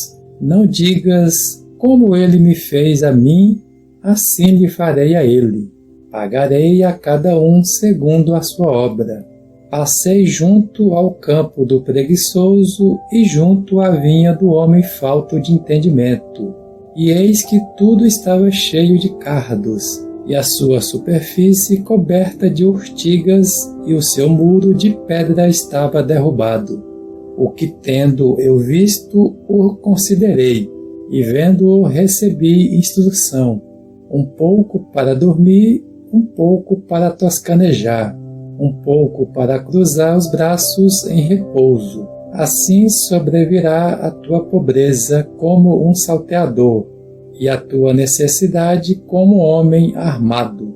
Não digas: como ele me fez a mim, assim lhe farei a ele. Pagarei a cada um segundo a sua obra. Passei junto ao campo do preguiçoso e junto à vinha do homem falto de entendimento. E eis que tudo estava cheio de cardos, e a sua superfície coberta de urtigas, e o seu muro de pedra estava derrubado. O que tendo eu visto, o considerei, e vendo-o recebi instrução, um pouco para dormir, um pouco para toscanejar, um pouco para cruzar os braços em repouso. Assim sobrevirá a tua pobreza como um salteador, e a tua necessidade como homem armado.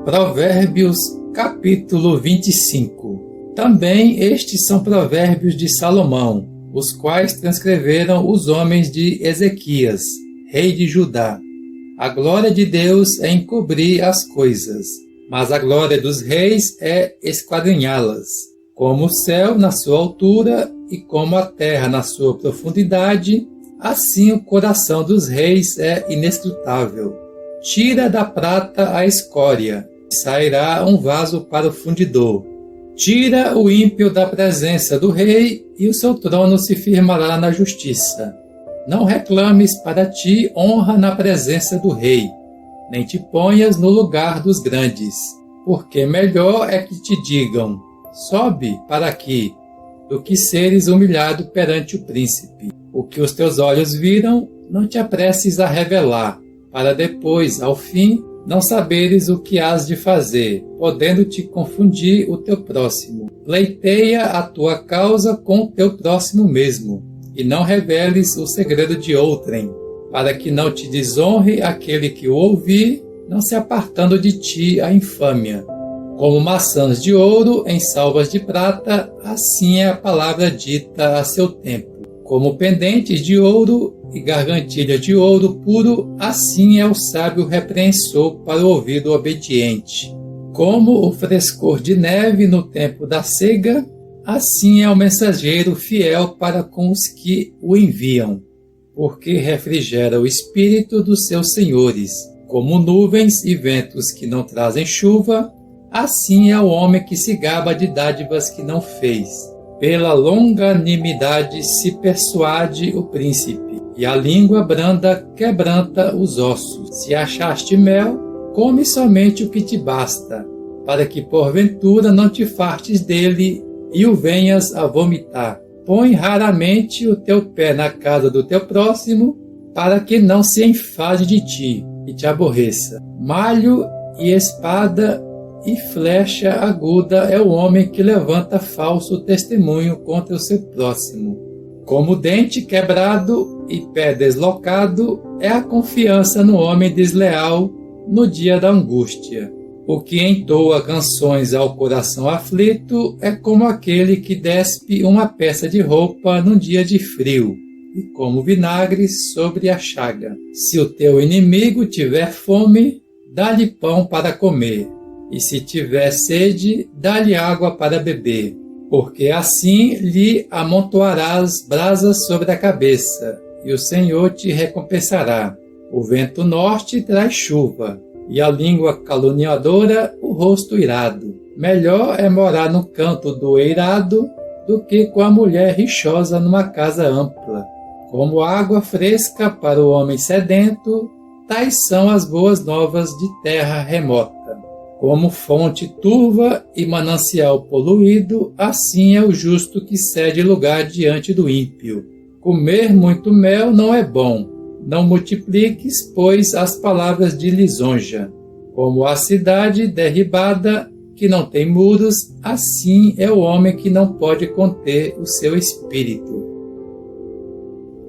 Provérbios capítulo 25. Também estes são provérbios de Salomão, os quais transcreveram os homens de Ezequias, rei de Judá. A glória de Deus é encobrir as coisas, mas a glória dos reis é esquadrinhá-las. Como o céu na sua altura e como a terra na sua profundidade, assim o coração dos reis é inescrutável. Tira da prata a escória, e sairá um vaso para o fundidor. Tira o ímpio da presença do rei, e o seu trono se firmará na justiça. Não reclames para ti honra na presença do rei, nem te ponhas no lugar dos grandes, porque melhor é que te digam, sobe para aqui, do que seres humilhado perante o príncipe. O que os teus olhos viram, não te apresses a revelar, para depois, ao fim, não saberes o que hás de fazer, podendo te confundir o teu próximo. Pleiteia a tua causa com o teu próximo mesmo, e não reveles o segredo de outrem, para que não te desonre aquele que o ouvir, não se apartando de ti a infâmia. Como maçãs de ouro em salvas de prata, assim é a palavra dita a seu tempo. Como pendentes de ouro e gargantilha de ouro puro, assim é o sábio repreensor para o ouvido obediente. Como o frescor de neve no tempo da cega, assim é o mensageiro fiel para com os que o enviam, porque refrigera o espírito dos seus senhores. Como nuvens e ventos que não trazem chuva, assim é o homem que se gaba de dádivas que não fez. Pela longanimidade se persuade o príncipe, e a língua branda quebranta os ossos. Se achaste mel, come somente o que te basta, para que porventura não te fartes dele e o venhas a vomitar. Põe raramente o teu pé na casa do teu próximo, para que não se enfade de ti e te aborreça. Malho e espada e flecha aguda é o homem que levanta falso testemunho contra o seu próximo. Como dente quebrado e pé deslocado é a confiança no homem desleal no dia da angústia. O que entoa canções ao coração aflito é como aquele que despe uma peça de roupa num dia de frio, e como vinagre sobre a chaga. Se o teu inimigo tiver fome, dá-lhe pão para comer, e se tiver sede, dá-lhe água para beber, porque assim lhe amontoarás brasas sobre a cabeça, e o Senhor te recompensará. O vento norte traz chuva, e a língua caluniadora o rosto irado. Melhor é morar no canto do eirado do que com a mulher rixosa numa casa ampla. Como água fresca para o homem sedento, tais são as boas novas de terra remota. Como fonte turva e manancial poluído, assim é o justo que cede lugar diante do ímpio. Comer muito mel não é bom. Não multipliques, pois, as palavras de lisonja. Como a cidade derribada, que não tem muros, assim é o homem que não pode conter o seu espírito.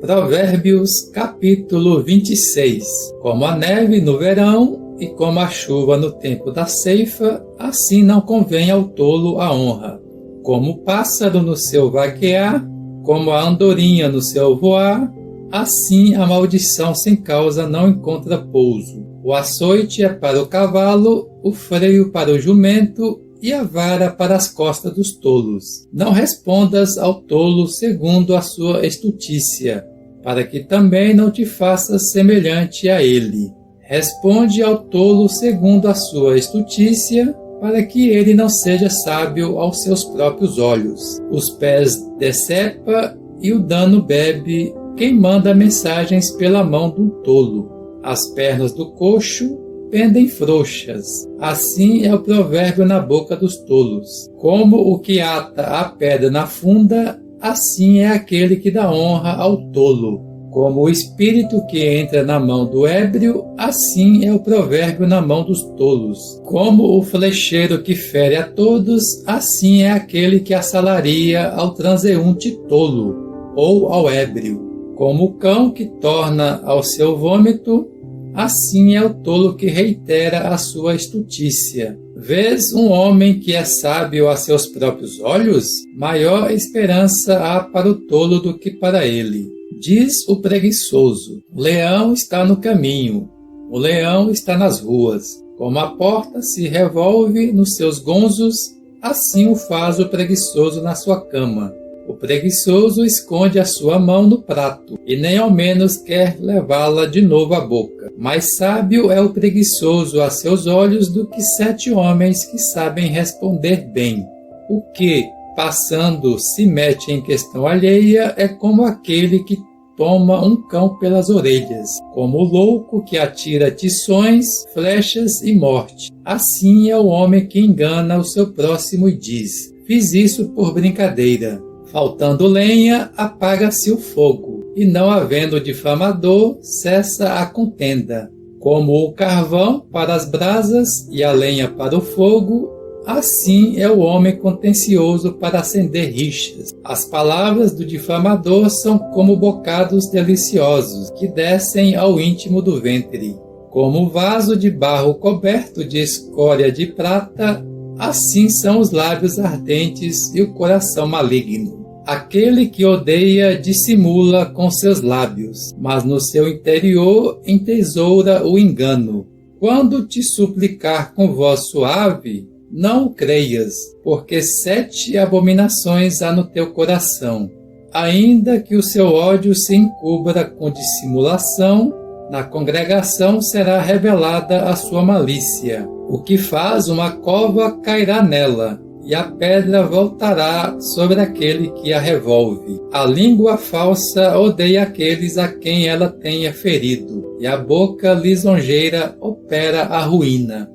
Provérbios, capítulo 26. Como a neve no verão e como a chuva no tempo da ceifa, assim não convém ao tolo a honra. Como o pássaro no seu vaguear, como a andorinha no seu voar, assim a maldição sem causa não encontra pouso. O açoite é para o cavalo, o freio para o jumento e a vara para as costas dos tolos. Não respondas ao tolo segundo a sua estutícia, para que também não te faças semelhante a ele. Responde ao tolo segundo a sua estutícia, para que ele não seja sábio aos seus próprios olhos. Os pés decepa e o dano bebe quem manda mensagens pela mão de um tolo. As pernas do coxo pendem frouxas. Assim é o provérbio na boca dos tolos. Como o que ata a pedra na funda, assim é aquele que dá honra ao tolo. Como o espírito que entra na mão do ébrio, assim é o provérbio na mão dos tolos. Como o flecheiro que fere a todos, assim é aquele que assalaria ao transeunte tolo, ou ao ébrio. Como o cão que torna ao seu vômito, assim é o tolo que reitera a sua estutícia. Vês um homem que é sábio a seus próprios olhos? Maior esperança há para o tolo do que para ele. Diz o preguiçoso: o leão está no caminho, o leão está nas ruas. Como a porta se revolve nos seus gonzos, assim o faz o preguiçoso na sua cama. O preguiçoso esconde a sua mão no prato, e nem ao menos quer levá-la de novo à boca. Mais sábio é o preguiçoso a seus olhos do que 7 homens que sabem responder bem. O que, passando, se mete em questão alheia é como aquele que toma um cão pelas orelhas, como o louco que atira tições, flechas e morte. Assim é o homem que engana o seu próximo e diz: fiz isso por brincadeira. Faltando lenha, apaga-se o fogo, e não havendo difamador, cessa a contenda. Como o carvão para as brasas e a lenha para o fogo, assim é o homem contencioso para acender rixas. As palavras do difamador são como bocados deliciosos, que descem ao íntimo do ventre. Como o vaso de barro coberto de escória de prata, assim são os lábios ardentes e o coração maligno. Aquele que odeia dissimula com seus lábios, mas no seu interior entesoura o engano. Quando te suplicar com voz suave, não o creias, porque 7 abominações há no teu coração. Ainda que o seu ódio se encubra com dissimulação, na congregação será revelada a sua malícia. O que faz uma cova cairá nela, e a pedra voltará sobre aquele que a revolve. A língua falsa odeia aqueles a quem ela tenha ferido, e a boca lisonjeira opera a ruína.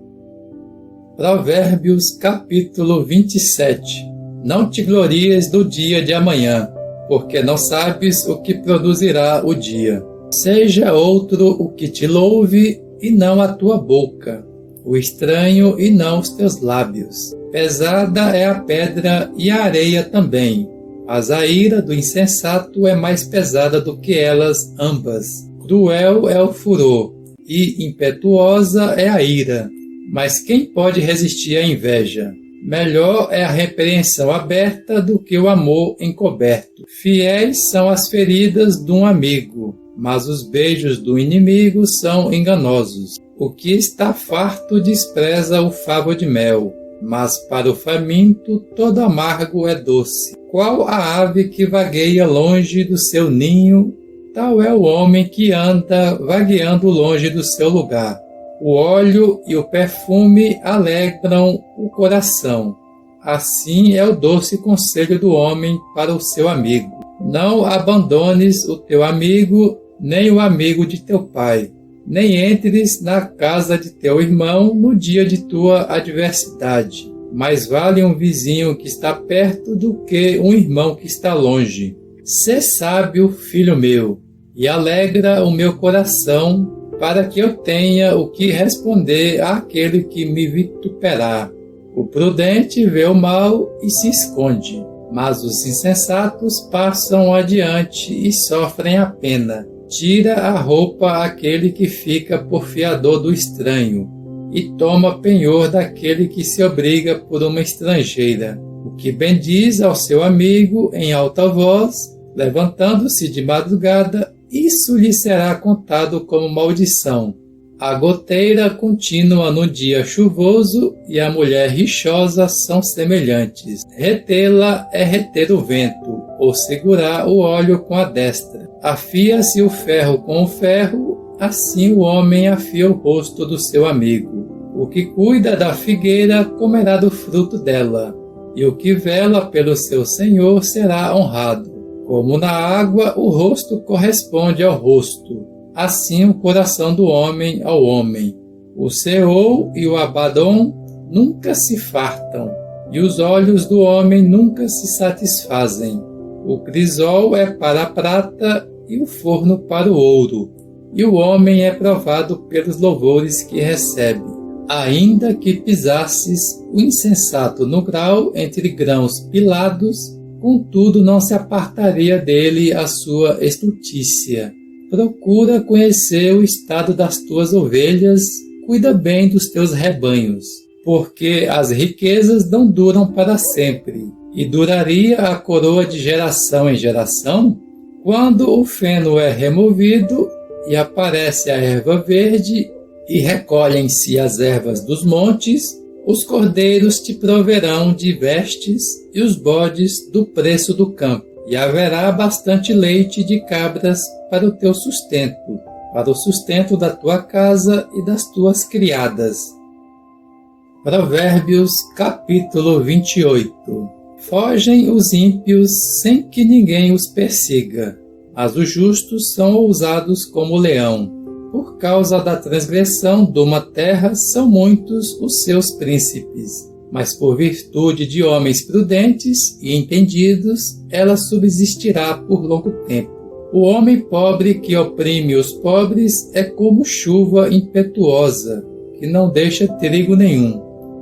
Provérbios capítulo 27. Não te glories do dia de amanhã, porque não sabes o que produzirá o dia. Seja outro o que te louve, e não a tua boca, o estranho e não os teus lábios. Pesada é a pedra e a areia também, mas a ira do insensato é mais pesada do que elas ambas. Cruel é o furor, e impetuosa é a ira, mas quem pode resistir à inveja? Melhor é a repreensão aberta do que o amor encoberto. Fiéis são as feridas de um amigo, mas os beijos do inimigo são enganosos. O que está farto despreza o favo de mel, mas para o faminto todo amargo é doce. Qual a ave que vagueia longe do seu ninho, tal é o homem que anda vagueando longe do seu lugar. O óleo e o perfume alegram o coração. Assim é o doce conselho do homem para o seu amigo. Não abandones o teu amigo, nem o amigo de teu pai. Nem entres na casa de teu irmão no dia de tua adversidade. Mais vale um vizinho que está perto do que um irmão que está longe. Sê sábio, filho meu, e alegra o meu coração, para que eu tenha o que responder àquele que me vituperar. O prudente vê o mal e se esconde, mas os insensatos passam adiante e sofrem a pena. Tira a roupa aquele que fica por fiador do estranho, e toma penhor daquele que se obriga por uma estrangeira. O que bendiz ao seu amigo em alta voz, levantando-se de madrugada, isso lhe será contado como maldição. A goteira contínua no dia chuvoso e a mulher rixosa são semelhantes. Retê-la é reter o vento, ou segurar o óleo com a destra. Afia-se o ferro com o ferro, assim o homem afia o rosto do seu amigo. O que cuida da figueira comerá do fruto dela, e o que vela pelo seu senhor será honrado. Como na água o rosto corresponde ao rosto, assim o coração do homem ao homem. O Seol e o Abadom nunca se fartam, e os olhos do homem nunca se satisfazem. O crisol é para a prata e o forno para o ouro, e o homem é provado pelos louvores que recebe. Ainda que pisasses o insensato no grau entre grãos pilados, contudo não se apartaria dele a sua estultícia. Procura conhecer o estado das tuas ovelhas, cuida bem dos teus rebanhos. porque as riquezas não duram para sempre, e duraria a coroa de geração em geração? Quando o feno é removido e aparece a erva verde, e recolhem-se as ervas dos montes, os cordeiros te proverão de vestes e os bodes do preço do campo, e haverá bastante leite de cabras para o teu sustento, para o sustento da tua casa e das tuas criadas. Provérbios capítulo 28. Fogem os ímpios sem que ninguém os persiga, mas os justos são ousados como o leão. Por causa da transgressão de uma terra são muitos os seus príncipes, mas por virtude de homens prudentes e entendidos, ela subsistirá por longo tempo. O homem pobre que oprime os pobres é como chuva impetuosa, que não deixa trigo nenhum.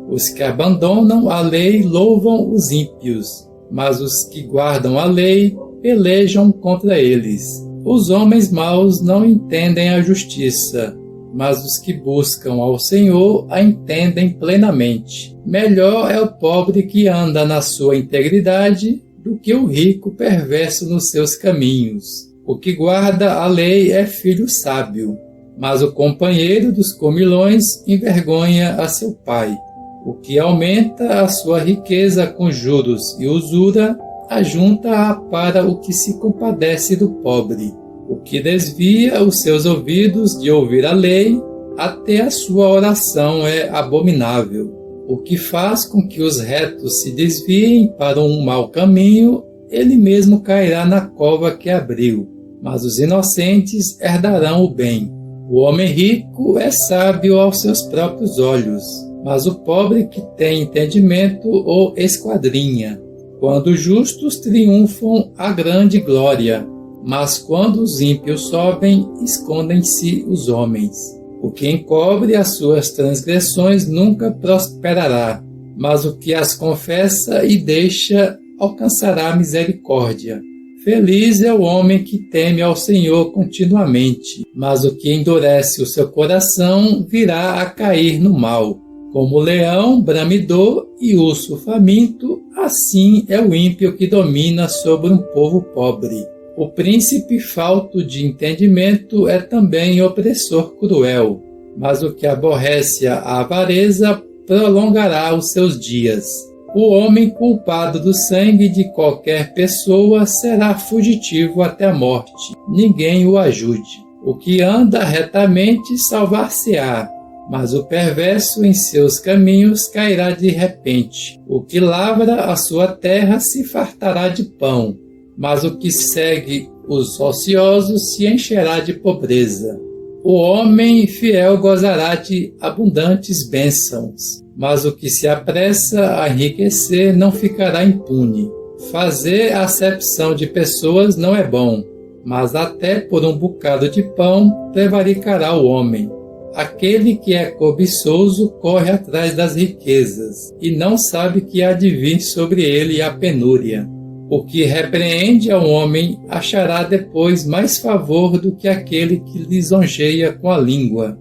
Os que abandonam a lei louvam os ímpios, mas os que guardam a lei pelejam contra eles. Os homens maus não entendem a justiça, mas os que buscam ao Senhor a entendem plenamente. Melhor é o pobre que anda na sua integridade do que o rico perverso nos seus caminhos. O que guarda a lei é filho sábio, mas o companheiro dos comilões envergonha a seu pai. O que aumenta a sua riqueza com juros e usura, ajunta-a para o que se compadece do pobre. O que desvia os seus ouvidos de ouvir a lei, até a sua oração é abominável. O que faz com que os retos se desviem para um mau caminho, ele mesmo cairá na cova que abriu, mas os inocentes herdarão o bem. O homem rico é sábio aos seus próprios olhos, mas o pobre que tem entendimento o esquadrinha. Quando os justos triunfam, há grande glória, mas quando os ímpios sobem, escondem-se os homens. O que encobre as suas transgressões nunca prosperará, mas o que as confessa e deixa alcançará misericórdia. Feliz é o homem que teme ao Senhor continuamente, mas o que endurece o seu coração virá a cair no mal. Como leão bramidor e urso faminto, assim é o ímpio que domina sobre um povo pobre. O príncipe falto de entendimento é também opressor cruel, mas o que aborrece a avareza prolongará os seus dias. O homem culpado do sangue de qualquer pessoa será fugitivo até a morte. Ninguém o ajude. O que anda retamente salvar-se-á, mas o perverso em seus caminhos cairá de repente. O que lavra a sua terra se fartará de pão, mas o que segue os ociosos se encherá de pobreza. O homem fiel gozará de abundantes bênçãos, mas o que se apressa a enriquecer não ficará impune. Fazer acepção de pessoas não é bom, mas até por um bocado de pão prevaricará o homem. Aquele que é cobiçoso corre atrás das riquezas e não sabe que há de vir sobre ele a penúria. O que repreende ao homem achará depois mais favor do que aquele que lisonjeia com a língua.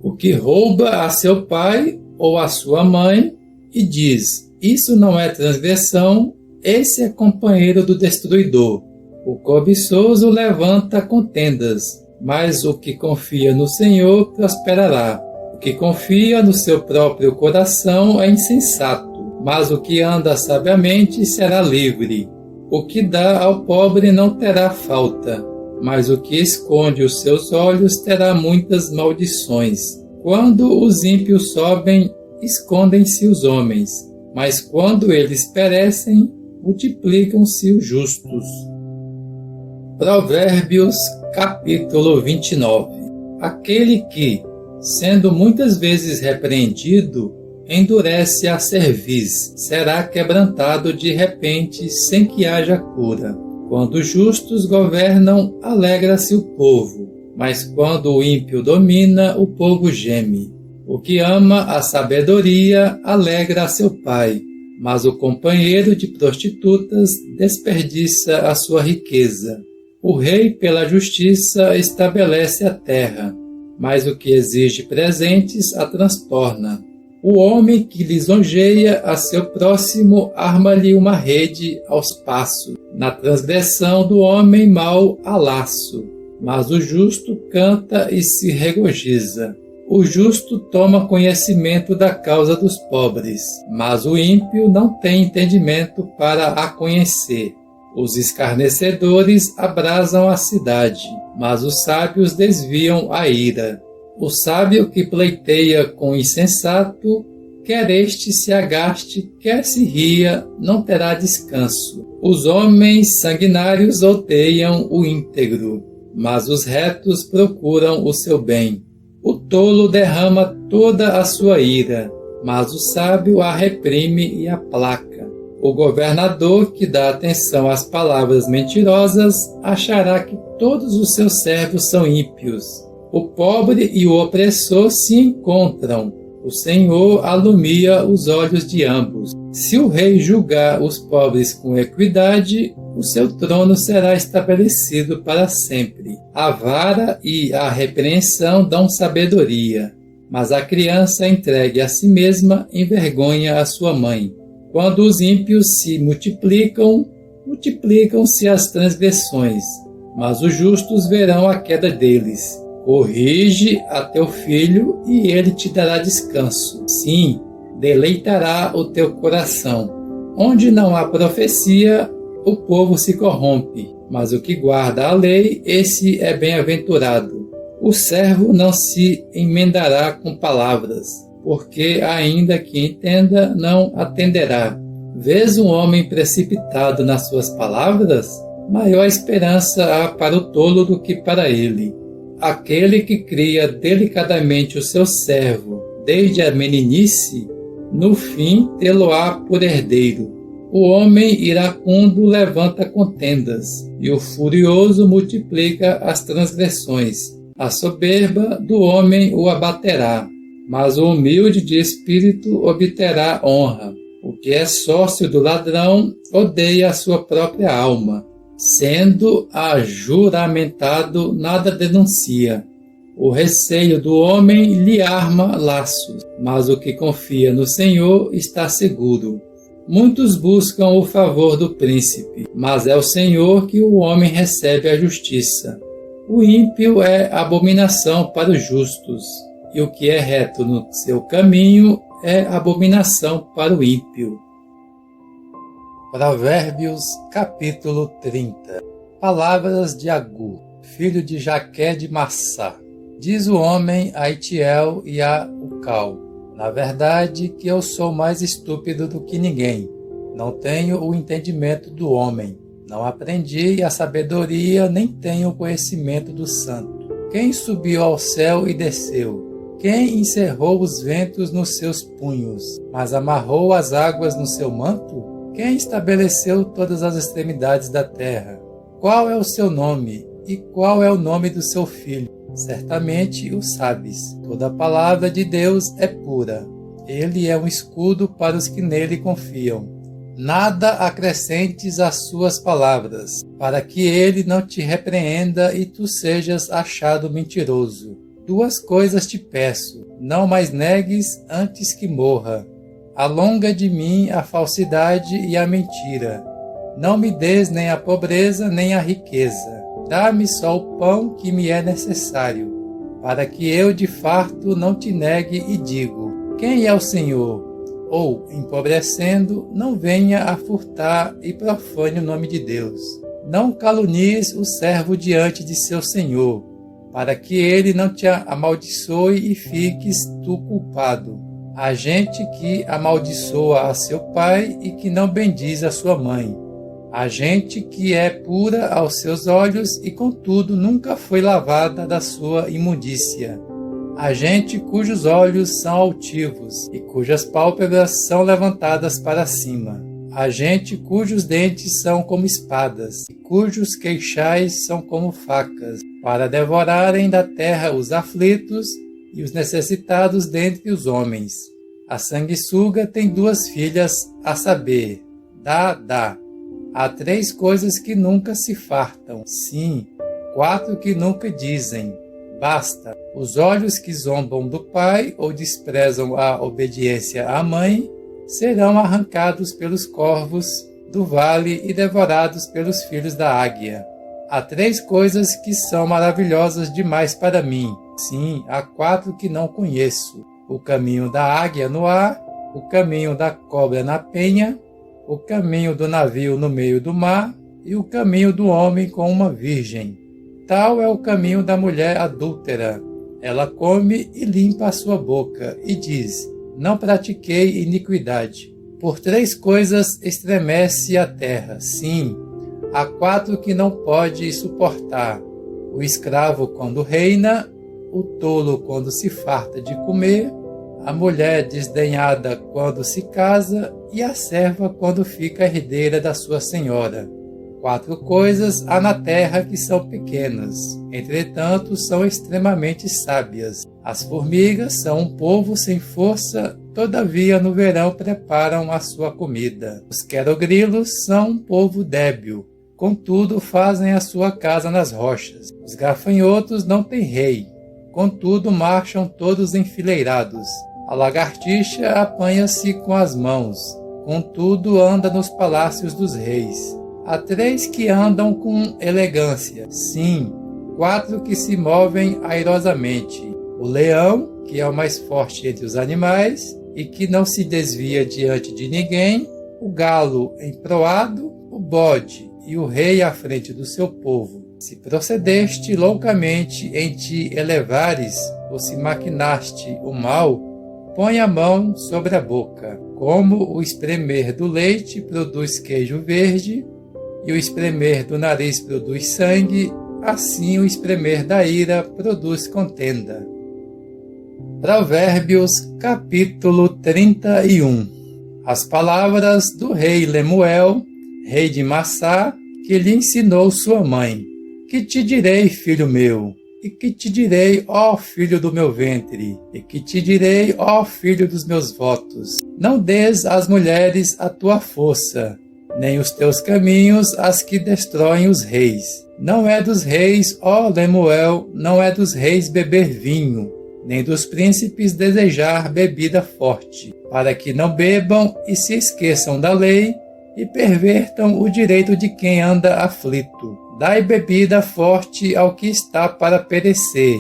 O que rouba a seu pai ou a sua mãe e diz: isso não é transgressão, esse é companheiro do destruidor. O cobiçoso levanta contendas, mas o que confia no Senhor prosperará. O que confia no seu próprio coração é insensato, mas o que anda sabiamente será livre. O que dá ao pobre não terá falta, mas o que esconde os seus olhos terá muitas maldições. Quando os ímpios sobem, escondem-se os homens, mas quando eles perecem, multiplicam-se os justos. Provérbios capítulo 29. Aquele que, sendo muitas vezes repreendido, endurece a cerviz, será quebrantado de repente sem que haja cura. Quando os justos governam, alegra-se o povo, mas quando o ímpio domina, o povo geme. O que ama a sabedoria alegra a seu pai, mas o companheiro de prostitutas desperdiça a sua riqueza. O rei pela justiça estabelece a terra, mas o que exige presentes a transtorna. O homem que lisonjeia a seu próximo arma-lhe uma rede aos passos. Na transgressão do homem mau há laço, mas o justo canta e se regozija. O justo toma conhecimento da causa dos pobres, mas o ímpio não tem entendimento para a conhecer. Os escarnecedores abrasam a cidade, mas os sábios desviam a ira. O sábio que pleiteia com o insensato, quer este se agaste, quer se ria, não terá descanso. Os homens sanguinários odeiam o íntegro, mas os retos procuram o seu bem. O tolo derrama toda a sua ira, mas o sábio a reprime e aplaca. O governador que dá atenção às palavras mentirosas achará que todos os seus servos são ímpios. O pobre e o opressor se encontram. O Senhor alumia os olhos de ambos. Se o rei julgar os pobres com equidade, o seu trono será estabelecido para sempre. A vara e a repreensão dão sabedoria, mas a criança entregue a si mesma envergonha a sua mãe. Quando os ímpios se multiplicam, multiplicam-se as transgressões, mas os justos verão a queda deles. Corrige a teu filho e ele te dará descanso. Sim, deleitará o teu coração. Onde não há profecia, o povo se corrompe, mas o que guarda a lei, esse é bem-aventurado. O servo não se emendará com palavras, porque ainda que entenda, não atenderá. Vês um homem precipitado nas suas palavras? Maior esperança há para o tolo do que para ele. Aquele que cria delicadamente o seu servo desde a meninice, no fim tê-lo-á por herdeiro. O homem iracundo levanta contendas, e o furioso multiplica as transgressões. A soberba do homem o abaterá, mas o humilde de espírito obterá honra. O que é sócio do ladrão odeia a sua própria alma. Sendo ajuramentado, nada denuncia. O receio do homem lhe arma laços, mas o que confia no Senhor está seguro. Muitos buscam o favor do príncipe, mas é o Senhor que o homem recebe a justiça. O ímpio é abominação para os justos, e o que é reto no seu caminho é abominação para o ímpio. Provérbios, capítulo 30. Palavras de Agur, filho de Jaqué de Massá. Diz o homem a Itiel e a Ucal: na verdade que eu sou mais estúpido do que ninguém. Não tenho o entendimento do homem. Não aprendi a sabedoria, nem tenho o conhecimento do santo. Quem subiu ao céu e desceu? Quem encerrou os ventos nos seus punhos, mas amarrou as águas no seu manto? Quem estabeleceu todas as extremidades da terra? Qual é o seu nome? E qual é o nome do seu filho? Certamente o sabes. Toda a palavra de Deus é pura. Ele é um escudo para os que nele confiam. Nada acrescentes às suas palavras, para que ele não te repreenda e tu sejas achado mentiroso. Duas coisas te peço, não mais negues antes que morra. Alonga de mim a falsidade e a mentira. Não me des nem a pobreza nem a riqueza. Dá-me só o pão que me é necessário, para que eu de farto não te negue e digo: quem é o Senhor? Ou, empobrecendo, não venha a furtar e profane o nome de Deus. Não calunies o servo diante de seu senhor, para que ele não te amaldiçoe e fiques tu culpado. Há gente que amaldiçoa a seu pai e que não bendiz a sua mãe. Há gente que é pura aos seus olhos e, contudo, nunca foi lavada da sua imundícia. Há gente cujos olhos são altivos e cujas pálpebras são levantadas para cima. Há gente cujos dentes são como espadas e cujos queixais são como facas, para devorarem da terra os aflitos e os necessitados dentre os homens. A sanguessuga tem duas filhas, a saber, Dá. Há 3 coisas que nunca se fartam, sim, 4 que nunca dizem, Basta. Os olhos que zombam do pai ou desprezam a obediência à mãe serão arrancados pelos corvos do vale e devorados pelos filhos da águia. Há 3 coisas que são maravilhosas demais para mim. Sim, há 4 que não conheço: o caminho da águia no ar, o caminho da cobra na penha, o caminho do navio no meio do mar e o caminho do homem com uma virgem. Tal é o caminho da mulher adúltera. Ela come e limpa a sua boca e diz: não pratiquei iniquidade. Por 3 coisas estremece a terra. Sim, há 4 que não pode suportar: o escravo quando reina, o tolo quando se farta de comer, a mulher desdenhada quando se casa e a serva quando fica herdeira da sua senhora. 4 coisas há na terra que são pequenas, entretanto são extremamente sábias. As formigas são um povo sem força, todavia no verão preparam a sua comida. Os querogrilos são um povo débil, contudo fazem a sua casa nas rochas. Os gafanhotos não têm rei, contudo marcham todos enfileirados. A lagartixa apanha-se com as mãos, contudo anda nos palácios dos reis. Há 3 que andam com elegância, sim, 4 que se movem airosamente: o leão, que é o mais forte entre os animais e que não se desvia diante de ninguém, o galo emproado, o bode e o rei à frente do seu povo. Se procedeste loucamente em te elevares, ou se maquinaste o mal, põe a mão sobre a boca. Como o espremer do leite produz queijo verde, e o espremer do nariz produz sangue, assim o espremer da ira produz contenda. Provérbios, capítulo 31. As palavras do rei Lemuel, rei de Massá, que lhe ensinou sua mãe. Que te direi, filho meu? E que te direi, ó filho do meu ventre? E que te direi, ó filho dos meus votos? Não des às mulheres a tua força, nem os teus caminhos as que destroem os reis. Não é dos reis, ó Lemuel, não é dos reis beber vinho, nem dos príncipes desejar bebida forte, para que não bebam e se esqueçam da lei e pervertam o direito de quem anda aflito. Dai bebida forte ao que está para perecer,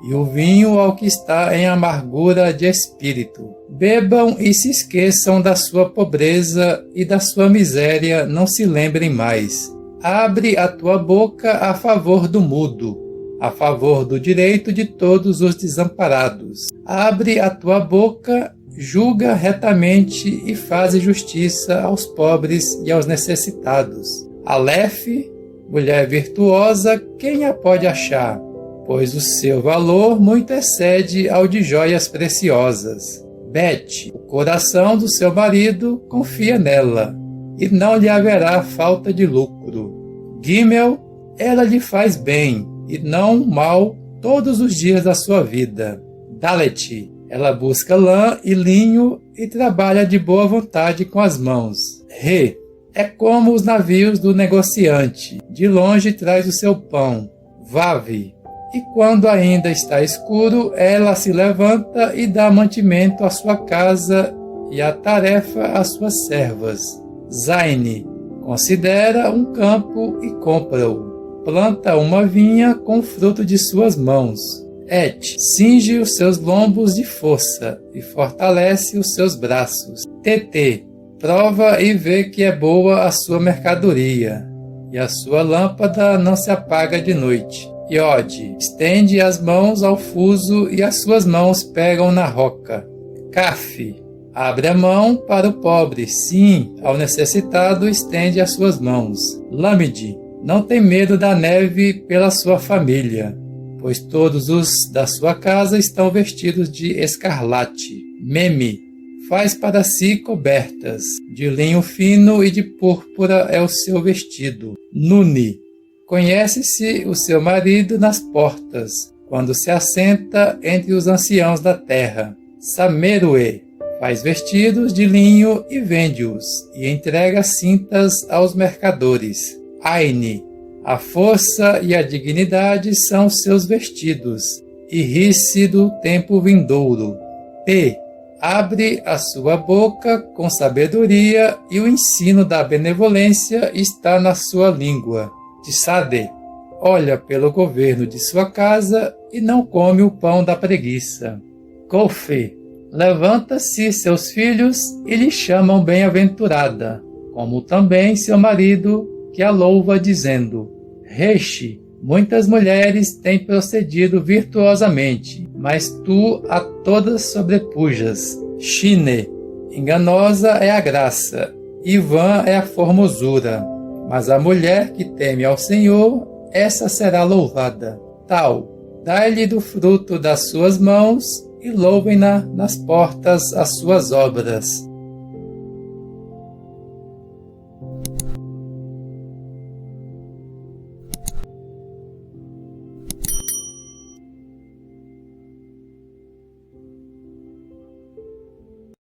e o vinho ao que está em amargura de espírito. Bebam e se esqueçam da sua pobreza, e da sua miséria não se lembrem mais. Abre a tua boca a favor do mudo, a favor do direito de todos os desamparados. Abre a tua boca, julga retamente e faze justiça aos pobres e aos necessitados. Alefe, mulher virtuosa, quem a pode achar? Pois o seu valor muito excede ao de joias preciosas. Bet, o coração do seu marido confia nela, e não lhe haverá falta de lucro. Gimel, ela lhe faz bem, e não mal, todos os dias da sua vida. Dalet, ela busca lã e linho e trabalha de boa vontade com as mãos. Re, é como os navios do negociante, de longe traz o seu pão. Vav, e quando ainda está escuro, ela se levanta e dá mantimento à sua casa e a tarefa às suas servas. Zaine, considera um campo e compra-o. Planta uma vinha com fruto de suas mãos. Et, cinge os seus lombos de força e fortalece os seus braços. Tt, prova e vê que é boa a sua mercadoria, e a sua lâmpada não se apaga de noite. Iode, estende as mãos ao fuso e as suas mãos pegam na roca. Caf, abre a mão para o pobre, sim, ao necessitado estende as suas mãos. Lâmide, não tem medo da neve pela sua família, pois todos os da sua casa estão vestidos de escarlate. Meme, faz para si cobertas, de linho fino e de púrpura é o seu vestido. Nuni, conhece-se o seu marido nas portas, quando se assenta entre os anciãos da terra. Samerue, faz vestidos de linho e vende-os, e entrega cintas aos mercadores. Aine, a força e a dignidade são seus vestidos, e ri-se do tempo vindouro. P. Abre a sua boca com sabedoria e o ensino da benevolência está na sua língua. Tsade. Olha pelo governo de sua casa e não come o pão da preguiça. Kofe. Levanta-se seus filhos e lhe chamam bem-aventurada, como também seu marido, que a louva dizendo: Reishi, muitas mulheres têm procedido virtuosamente, mas tu a todas sobrepujas. Shine, enganosa é a graça, e vã é a formosura, mas a mulher que teme ao Senhor, essa será louvada. Tal, dai-lhe do fruto das suas mãos, e louvem-na nas portas as suas obras.